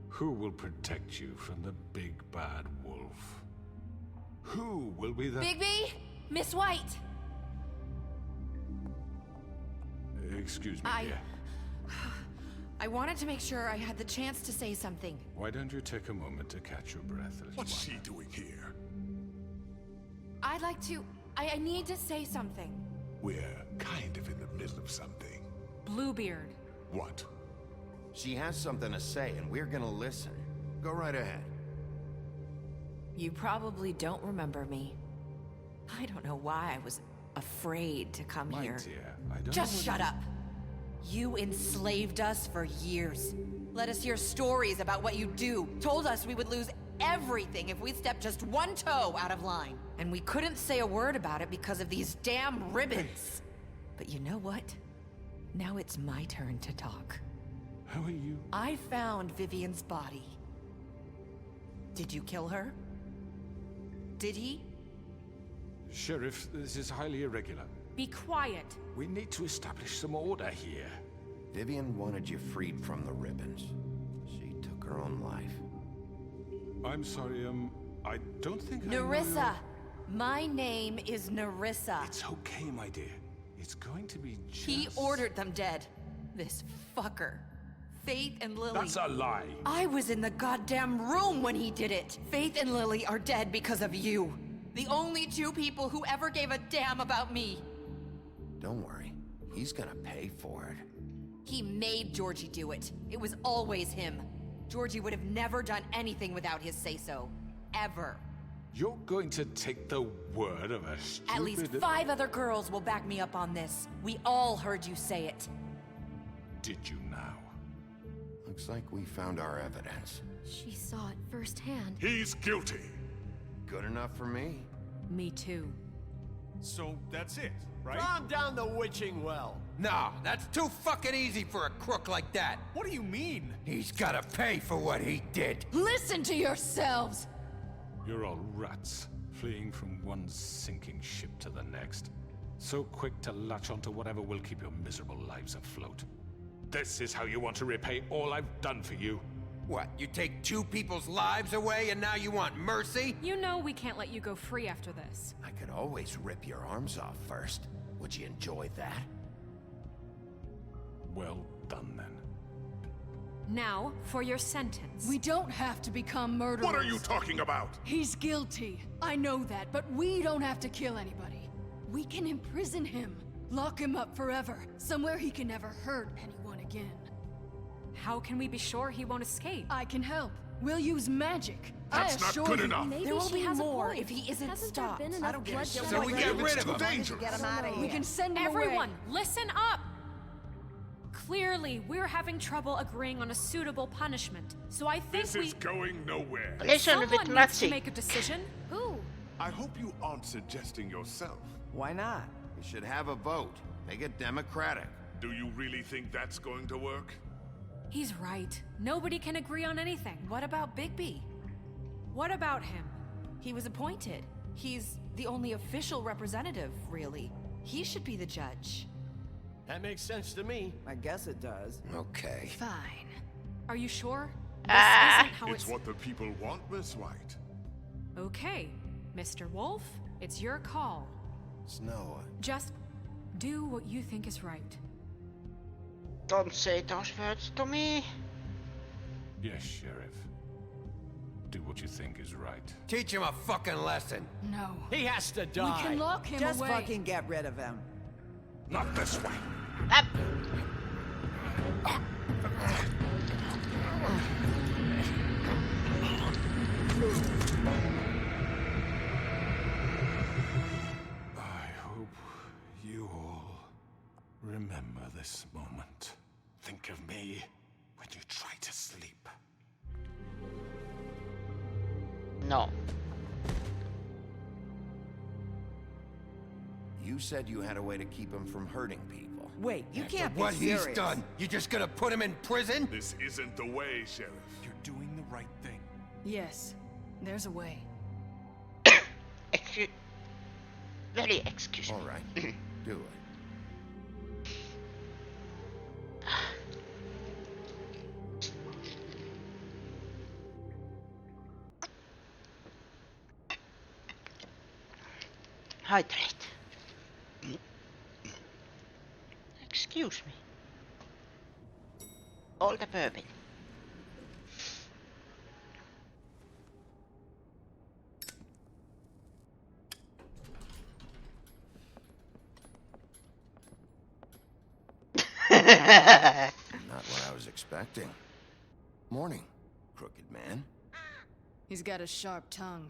Who will protect you from the big bad wolf? Who will be the... Bigby? Miss White! Excuse me, dear. I wanted to make sure I had the chance to say something. Why don't you take a moment to catch your breath, little What's one? she doing here? I'd like to... I need to say something. We're kind of in the middle of something. Bluebeard. What? She has something to say, and we're gonna listen. Go right ahead. You probably don't remember me. I don't know why I was afraid to come My here. dear, I don't Just know shut up. You enslaved us for years. Let us hear stories about what you do. Told us we would lose everything if we stepped just one toe out of line. And we couldn't say a word about it because of these damn ribbons. But you know what? Now it's my turn to talk. How are you? I found Vivian's body. Did you kill her? Did he? Sheriff, this is highly irregular. Be quiet. We need to establish some order here. Vivian wanted you freed from the ribbons. She took her own life. I'm sorry, I don't think I know Nerissa! your- My name is Nerissa. It's okay, my dear. It's going to be just... He ordered them dead. This fucker. Faith and Lily. That's a lie. I was in the goddamn room when he did it. Faith and Lily are dead because of you. The only two people who ever gave a damn about me. Don't worry. He's gonna pay for it. He made Georgie do it. It was always him. Georgie would have never done anything without his say-so. Ever. You're going to take the word of a stupid... At least 5 other girls will back me up on this. We all heard you say it. Did you now? Looks like we found our evidence. She saw it firsthand. He's guilty. Good enough for me. Me too. So that's it, right? Calm down the witching well. No, that's too fucking easy for a crook like that. What do you mean? He's gotta pay for what he did. Listen to yourselves! You're all rats, fleeing from one sinking ship to the next. So quick to latch onto whatever will keep your miserable lives afloat. This is how you want to repay all I've done for you? What, you take 2 people's lives away and now you want mercy? You know we can't let you go free after this. I could always rip your arms off first. Would you enjoy that? Well done, then. Now, for your sentence. We don't have to become murderers. What are you talking about? He's guilty. I know that, but we don't have to kill anybody. We can imprison him. Lock him up forever. Somewhere he can never hurt anyone again. How can we be sure he won't escape? I can help. We'll use magic. That's I not assure good you. enough. Maybe There will she be has a more point. if he isn't Hasn't there stopped. been I enough don't give a bloodshed shit. So we already? get rid It's of too him. dangerous. Get him out of here. We can send him Everyone, away. listen up! Clearly, we're having trouble agreeing on a suitable punishment. So I think This we... is going nowhere. Listen with Someone needs to Matsi. make a decision. Who? I hope you aren't suggesting yourself. Why not? We should have a vote. Make it democratic. Do you really think that's going to work? He's right. Nobody can agree on anything. What about Bigby? What about him? He was appointed. He's the only official representative, really. He should be the judge. That makes sense to me. I guess it does. Okay. Fine. Are you sure? isn't how It's what the people want, Miss White. Okay, Mr. Wolf, it's your call. Snow. Just do what you think is right. Don't say those words to me. Yes, Sheriff. Do what you think is right. Teach him a fucking lesson. No. He has to die. We can lock him Just away. fucking get rid of him. Not this way. I hope you all remember this moment. Think of me when you try to sleep. No. You said you had a way to keep him from hurting people. Wait, you can't be What serious. he's done, you just gonna put him in prison? This isn't the way, Sheriff. You're doing the right thing. Yes, there's a way. Excuse me. All right, do it. Hydrate. Excuse me. All the bourbon. Not what I was expecting. Morning, crooked man. He's got a sharp tongue.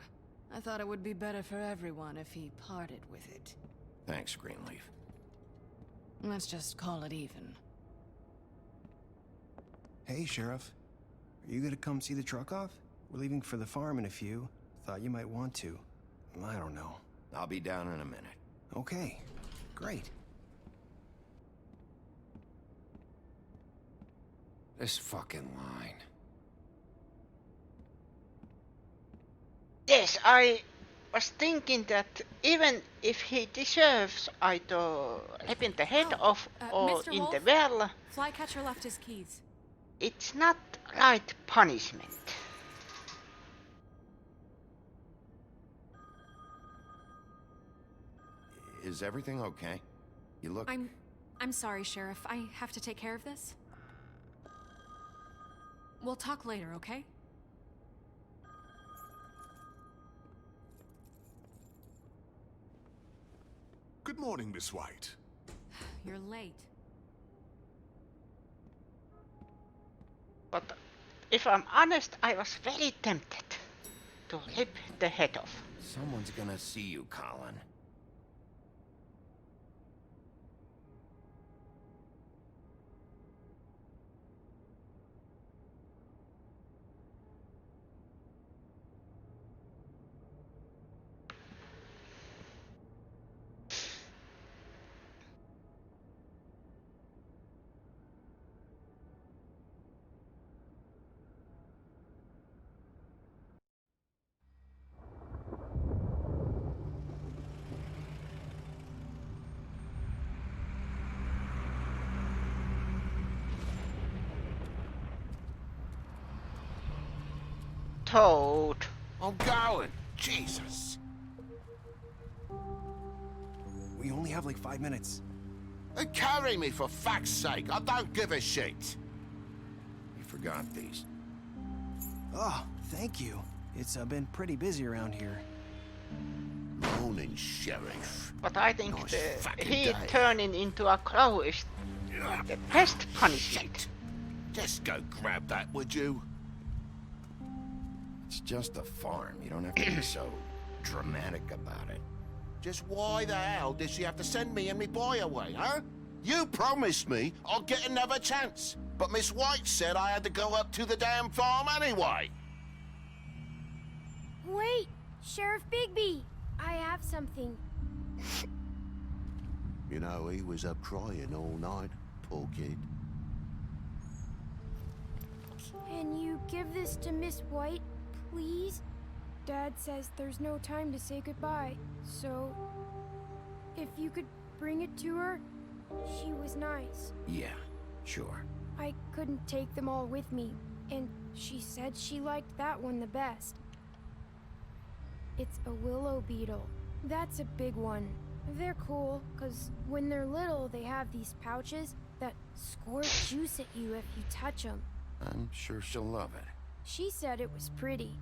I thought it would be better for everyone if he parted with it. Thanks, Greenleaf. Let's just call it even. Hey, Sheriff. Are you gonna come see the truck off? We're leaving for the farm in a few. Thought you might want to. I don't know. I'll be down in a minute. Okay, great. This fucking line. Yes, I was thinking that even if he deserves either ripping the head off or Mr. in Wolf? the well, Flycatcher left his keys. it's not right punishment. Is everything okay? You look... I'm sorry, Sheriff. I have to take care of this. We'll talk later, okay? Good morning, Miss White. You're late. But if I'm honest, I was very tempted to rip the head off. Someone's gonna see you, Colin. Toad. I'm going. Jesus. We only have like 5 minutes. Carry me, for fuck's sake. I don't give a shit. You forgot these. Oh, thank you. It's been pretty busy around here. Morning, Sheriff. But I think Nice the fucking he day. turning into a crow is the best punishment. Just go grab that, would you? It's just a farm. You don't have to be so dramatic about it. Just why the hell did she have to send me and me boy away, huh? You promised me I'll get another chance. But Miss White said I had to go up to the damn farm anyway. Wait, Sheriff Bigby, I have something. You know, he was up crying all night, poor kid. Can you give this to Miss White, please? Dad says there's no time to say goodbye, so if you could bring it to her, she was nice. Yeah, sure. I couldn't take them all with me, and She said she liked that one the best. It's a willow beetle. That's a big one. They're cool, because when they're little, they have these pouches that squirt juice at you if you touch them. I'm sure she'll love it. She said it was pretty.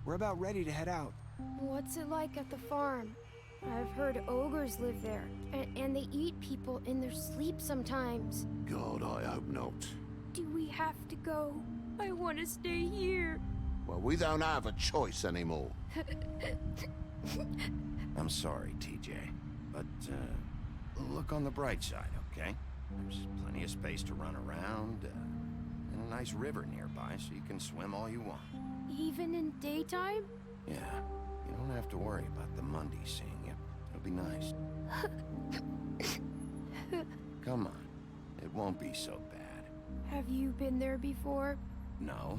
We're about ready to head out. What's it like at the farm? I've heard ogres live there, and they eat people in their sleep sometimes. God, I hope not. Do we have to go? I want to stay here. Well, we don't have a choice anymore. I'm sorry, TJ, but look on the bright side, okay? There's plenty of space to run around, and a nice river nearby, so you can swim all you want. Even in daytime? Yeah, you don't have to worry about the Mundy seeing you. It'll be nice. Come on, it won't be so bad. Have you been there before? No,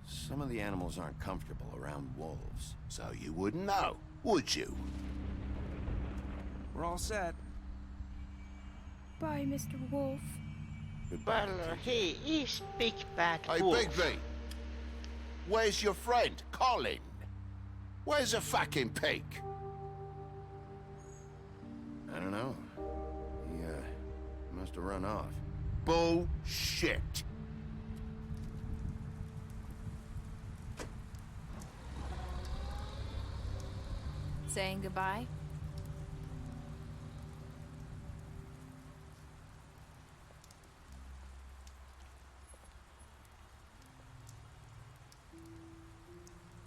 some of the animals aren't comfortable around wolves. So you wouldn't know, would you? We're all set. Bye, Mr. Wolf. Goodbye. Well, he is big bad Hey, wolf. Bigby. Where's your friend, Colin? Where's the fucking pig? I don't know. He must have run off. Bullshit. Saying goodbye?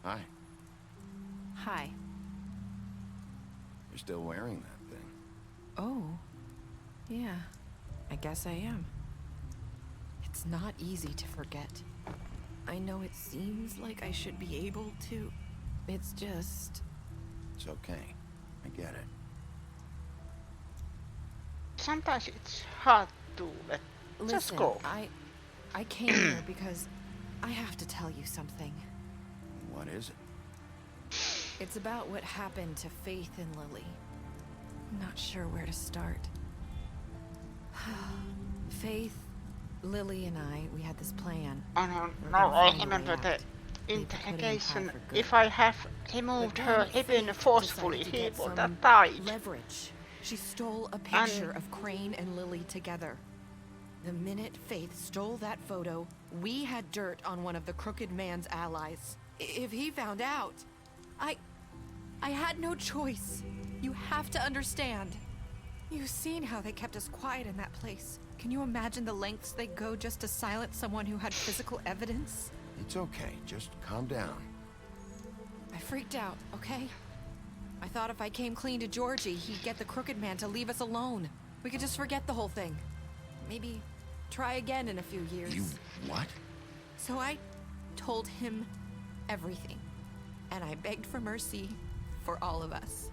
Hi. Hi. You're still wearing that thing. Oh. Yeah. I guess I am. It's not easy to forget. I know it seems like I should be able to. It's just... It's okay. I get it. Sometimes it's hard to let just Listen, go. I came here because I have to tell you something. What is it? It's about what happened to Faith and Lily. I'm not sure where to start. Faith, Lily, and we had this plan. Oh no, We're no, gonna I find a way remember out. the They put in interrogation. time for good. If I have removed But her then even Faith forcefully, decided to he get would some have died. Leverage. She stole a picture of Crane and Lily together. The minute Faith stole that photo, we had dirt on one of the Crooked Man's allies. If he found out, I had no choice. You have to understand. You've seen how they kept us quiet in that place. Can you imagine the lengths they go just to silence someone who had physical evidence? It's okay. Just calm down. I freaked out, okay? I thought if I came clean to Georgie, he'd get the Crooked Man to leave us alone. We could just forget the whole thing. Maybe try again in a few years. You what? So I told him everything. And I begged for mercy for all of us.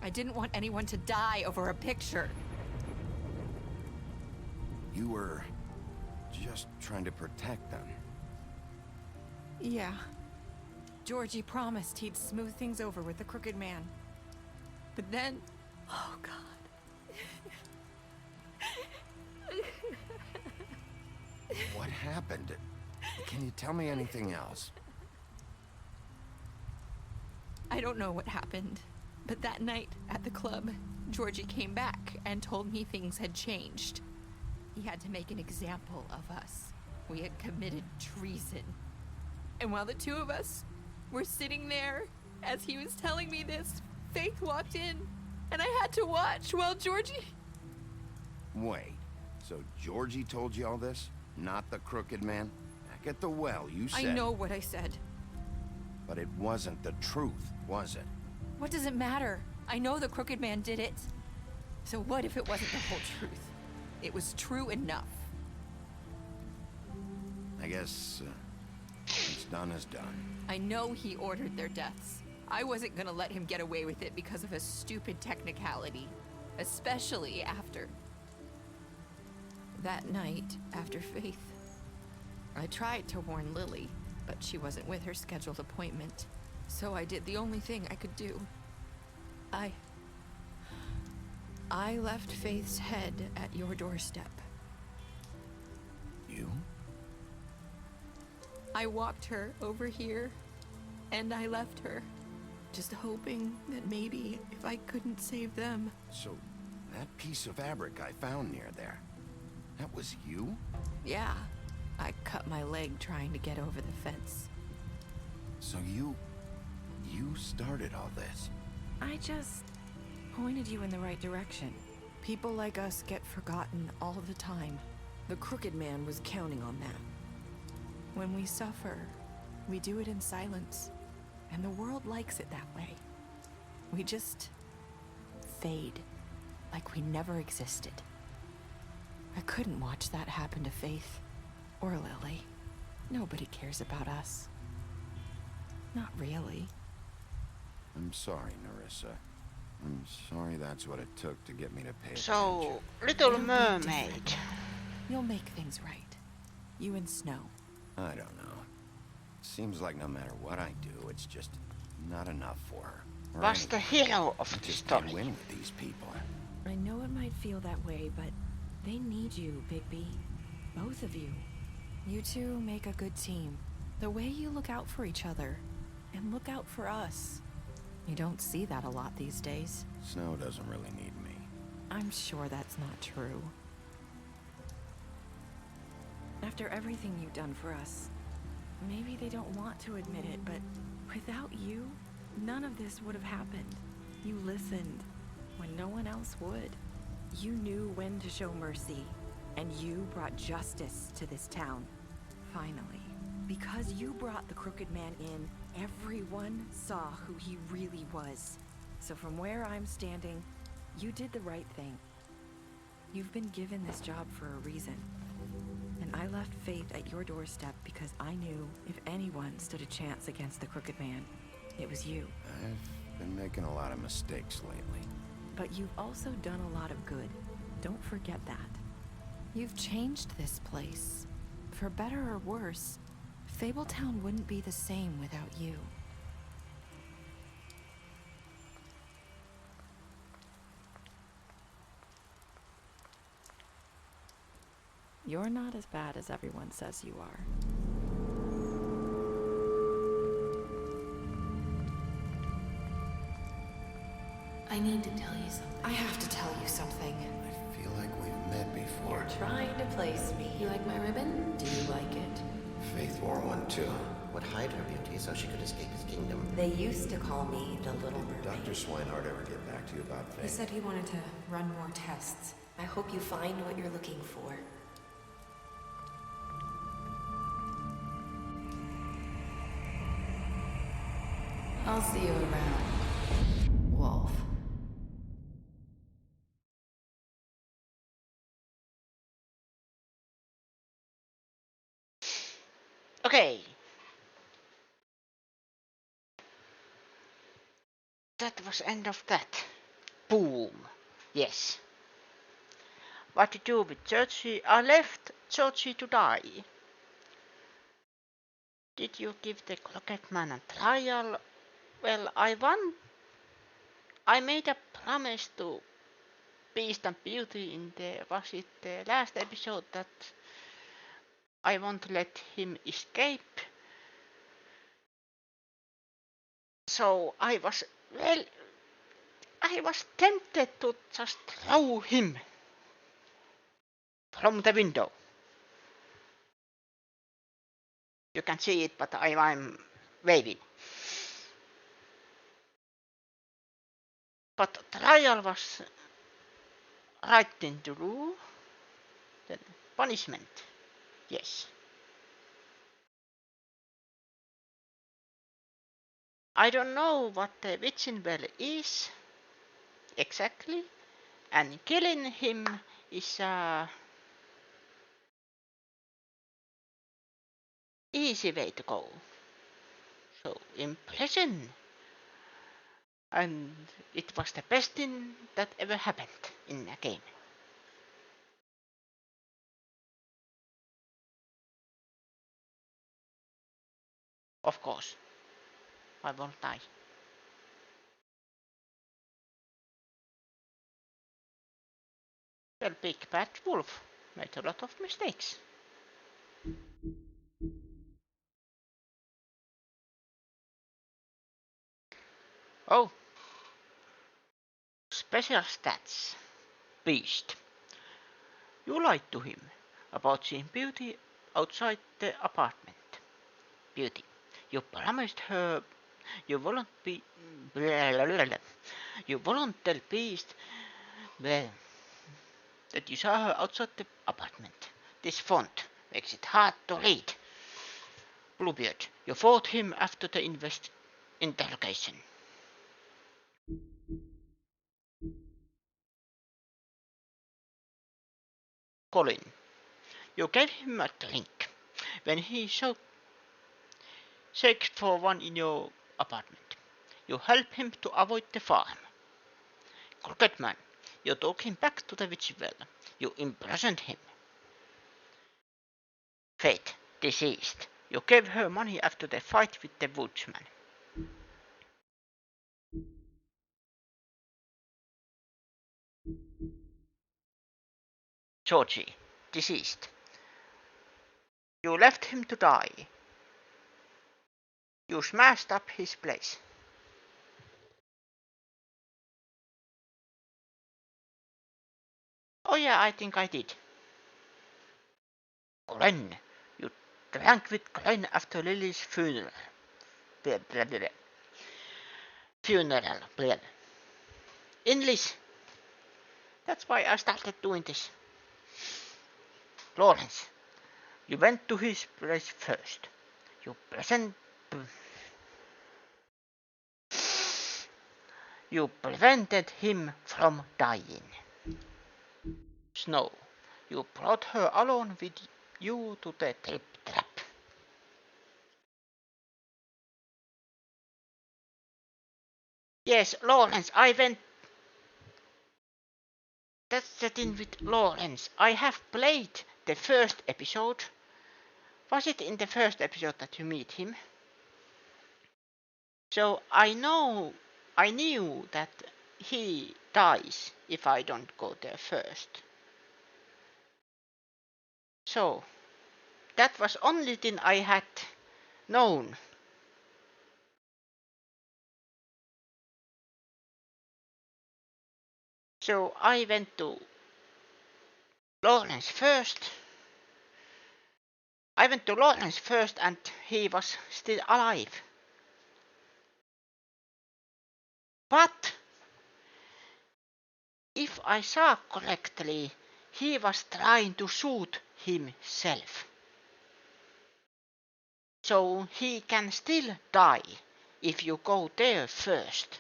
I didn't want anyone to die over a picture. You were just trying to protect them. Yeah. Georgie promised he'd smooth things over with the Crooked Man. But then... Oh, God. What happened? Can you tell me anything else? I don't know what happened, but that night at the club, Georgie came back and told me things had changed. He had to make an example of us. We had committed treason. And while the two of us were sitting there, as he was telling me this, Faith walked in, and I had to watch while Georgie... Wait, so Georgie told you all this? Not the Crooked Man? Back at the well, you said... I know what I said. But it wasn't the truth, was it? What does it matter? I know the Crooked Man did it. So what if it wasn't the whole truth? It was true enough. I guess, what's done is done. I know he ordered their deaths. I wasn't gonna let him get away with it because of a stupid technicality. Especially after... that night, after Faith. I tried to warn Lily, but she wasn't with her scheduled appointment. So I did the only thing I could do. I left Faith's head at your doorstep. You? I walked her over here, and I left her, just hoping that maybe if I couldn't save them. So, that piece of fabric I found near there, that was you? Yeah, I cut my leg trying to get over the fence. So you started all this? I just pointed you in the right direction. People like us get forgotten all the time. The Crooked Man was counting on that. When we suffer, we do it in silence, and the world likes it that way. We just fade, like we never existed. I couldn't watch that happen to Faith, or Lily. Nobody cares about us. Not really. I'm sorry, Nerissa. I'm sorry that's what it took to get me to pay attention. So, Little Mermaid. You'll make things right. You and Snow. I don't know. Seems like no matter what I do, it's just not enough for her. Was the hero of the just story. can't win with these people. I know it might feel that way, but they need you, Bigby. Both of you. You two make a good team. The way you look out for each other, and look out for us. You don't see that a lot these days. Snow doesn't really need me. I'm sure that's not true. After everything you've done for us, maybe they don't want to admit it, but without you, none of this would have happened. You listened when no one else would. You knew when to show mercy, and you brought justice to this town. Finally. Because you brought the Crooked Man in, everyone saw who he really was. So from where I'm standing, you did the right thing. You've been given this job for a reason. And I left Faith at your doorstep because I knew if anyone stood a chance against the Crooked Man, it was you. I've been making a lot of mistakes lately. But you've also done a lot of good. Don't forget that. You've changed this place. For better or worse, Fabletown wouldn't be the same without you. You're not as bad as everyone says you are. I need to tell you something. I have to tell you something. I feel like we've met before. You're trying to place me. You like my ribbon? Do you like it? Faith wore one too. Would hide her beauty so she could escape his kingdom. They used to call me the Little Mermaid. Did Dr. Swinehart ever get back to you about Faith? He said he wanted to run more tests. I hope you find what you're looking for. I'll see you around, Wolf. Okay. That was end of that. Boom. Yes. What to do with Churchy? I left Churchy to die. Did you give the Crooked Man a trial? Well, I made a promise to Beast and Beauty in was it the last episode that I won't let him escape. So I was tempted to just throw him from the window. You can see it, but I'm waving. But trial was right thing to do. Then punishment. Yes. I don't know what the witching well is exactly, and killing him is a easy way to go. So imprison, and it was the best thing that ever happened in a game. Of course, I won't die. Well, Big Bad Wolf made a lot of mistakes. Oh. Special stats. Beast. You lied to him about seeing Beauty outside the apartment. Beauty. You promised her you won't tell Beast that you saw her outside the apartment. This font makes it hard to read. Bluebeard. You fought him after the interrogation. Colin. You gave him a drink when he searched for one in your apartment. You helped him to avoid the farm. Crooked Man. You took him back to the witch well. You imprisoned him. Fate. Deceased. You gave her money after the fight with the woodsman. Georgie. Deceased. You left him to die. You smashed up his place. Oh yeah, I think I did. Glenn. You drank with Glenn after Lily's funeral. English. That's why I started doing this. Lawrence. You went to his place first. You prevented him from dying. Snow. You brought her alone with you to the trap. Yes, Lawrence, I went. That's the thing with Lawrence. I have played the first episode. Was it in the first episode that you meet him? So I knew that he dies if I don't go there first. So that was only thing I had known. So I went to Lawrence first. And he was still alive. But if I saw correctly, he was trying to shoot himself. So he can still die if you go there first.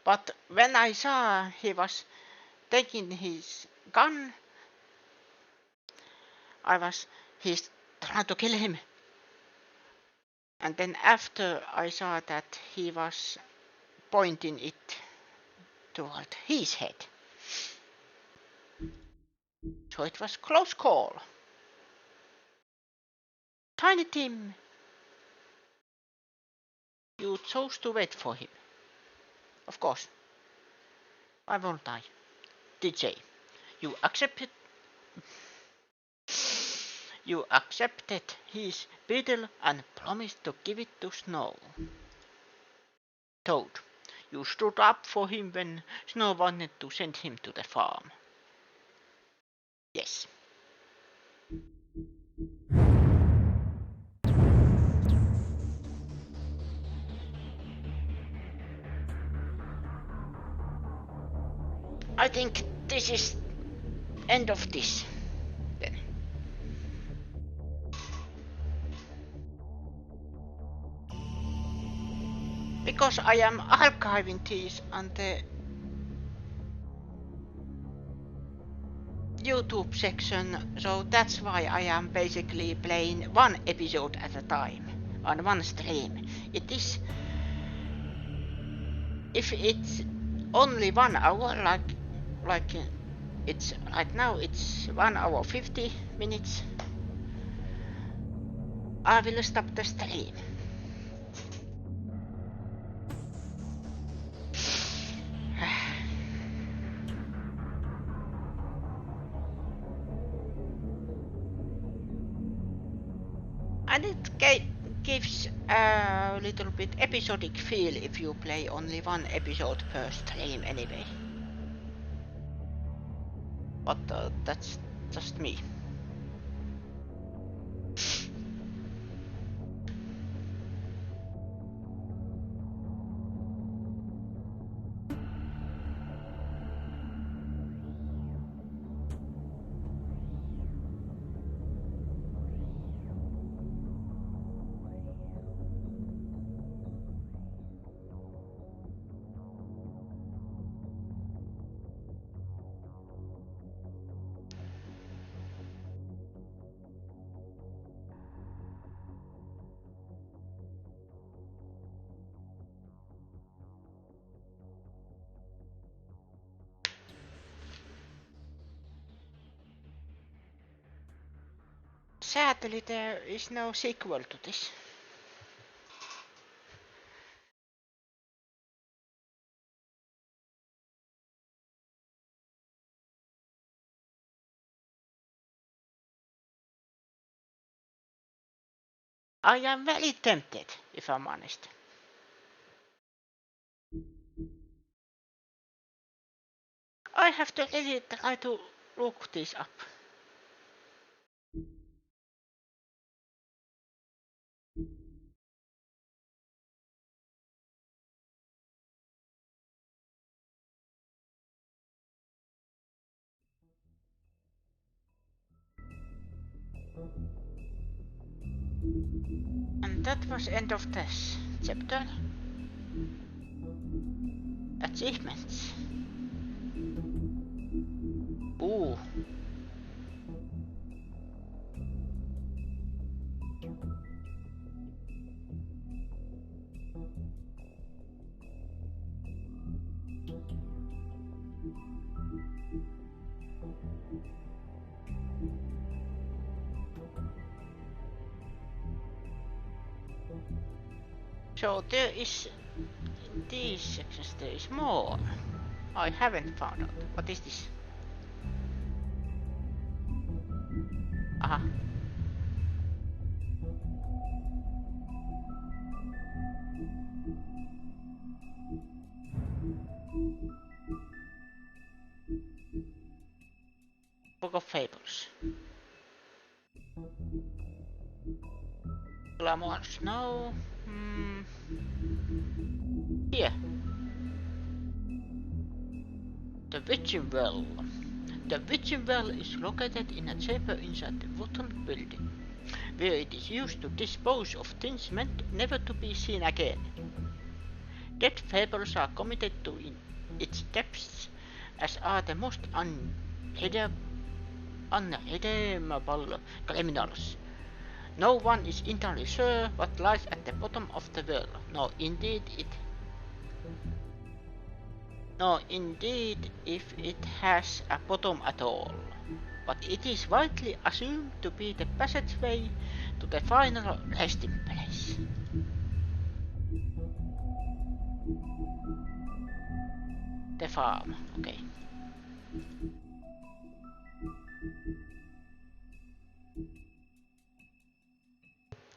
But when I saw he was taking his gun, he's trying to kill him. And then after I saw that he was pointing it toward his head. So it was close call. Tiny Tim, you chose to wait for him. Of course. Why won't I? DJ, you accepted his beetle and promised to give it to Snow. Toad, you stood up for him when Snow wanted to send him to the farm. Yes. I think this is end of this then. Because I am archiving these on the YouTube section, so that's why I am basically playing one episode at a time on one stream. It is, if it's only 1 hour, like it's right now, it's 1 hour 50 minutes, I will stop the stream. And it gives a little bit episodic feel if you play only one episode per stream anyway. But that's just me. Sadly, there is no sequel to this. I am very tempted, if I'm honest. I have to really try to look this up. And that was end of this chapter. Achievements. Ooh. So there is, in these sections there is more. I haven't found out. What is this? Aha. Book of Fables. Glamour Snow. Here. The Witching Well. The Witching Well is located in a chamber inside the Woodland building, where it is used to dispose of things meant never to be seen again. Dead fables are committed to in its depths, as are the most unredeemable criminals. No one is entirely sure what lies at the bottom of the well, nor indeed if it has a bottom at all. But it is widely assumed to be the passageway to the final resting place. The farm, okay.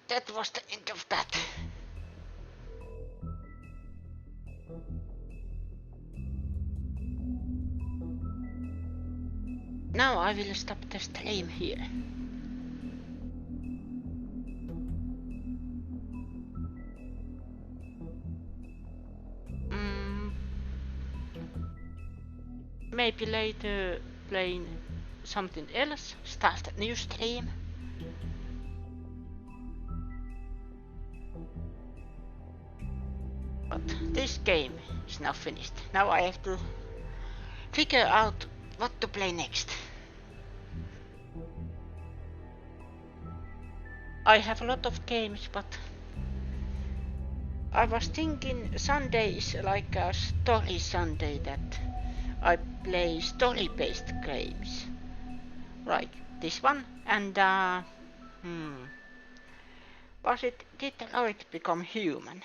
That was the end of that. Now I will stop the stream here. Maybe later playing something else, start a new stream. But this game is now finished. Now I have to figure out what to play next. I have a lot of games, but I was thinking Sunday is like a story Sunday, that I play story-based games. Like this one, and was it Detroit Become Human?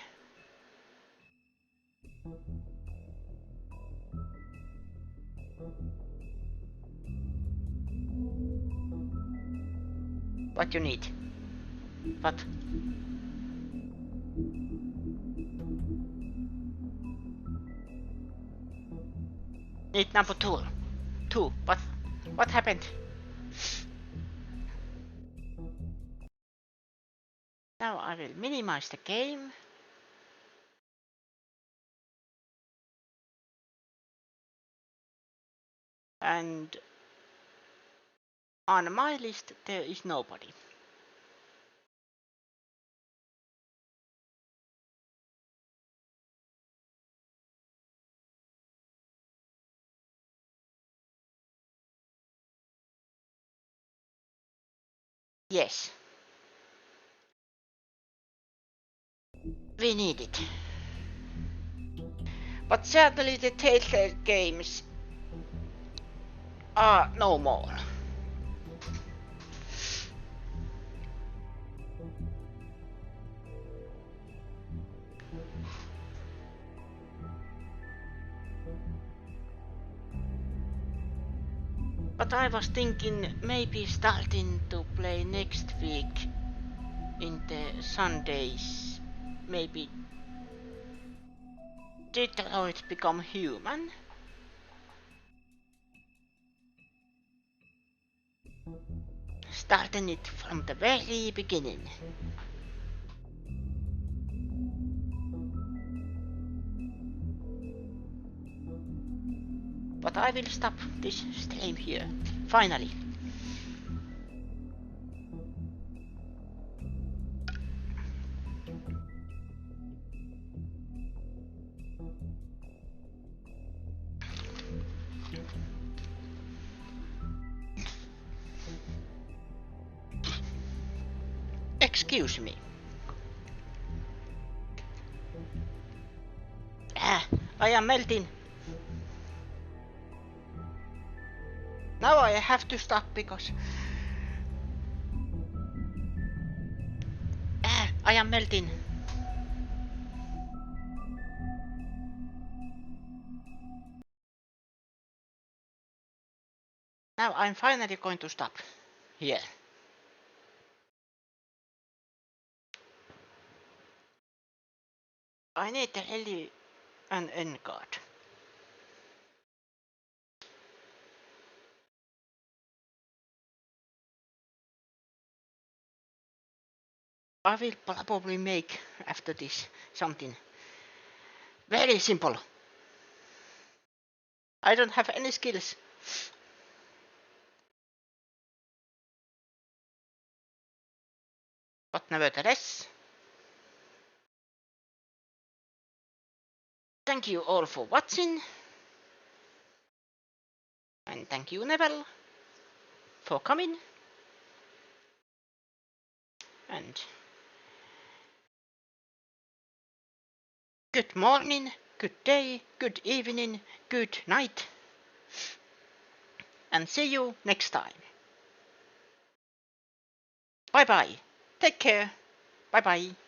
What you need? But need number two. But what happened? Now I will minimize the game. And on my list there is nobody. Yes. We need it. But certainly the Telltale games are no more. But I was thinking maybe starting to play next week in the Sundays, maybe Detroit Become Human. Starting it from the very beginning. But I will stop this stream here, finally. Excuse me. I am melting. Now I have to stop because I am melting. Now I'm finally going to stop here. I need really an end card. I will probably make after this something very simple. I don't have any skills. But nevertheless, thank you all for watching. And thank you, Neville, for coming. And good morning, good day, good evening, good night. And see you next time. Bye bye. Take care. Bye bye.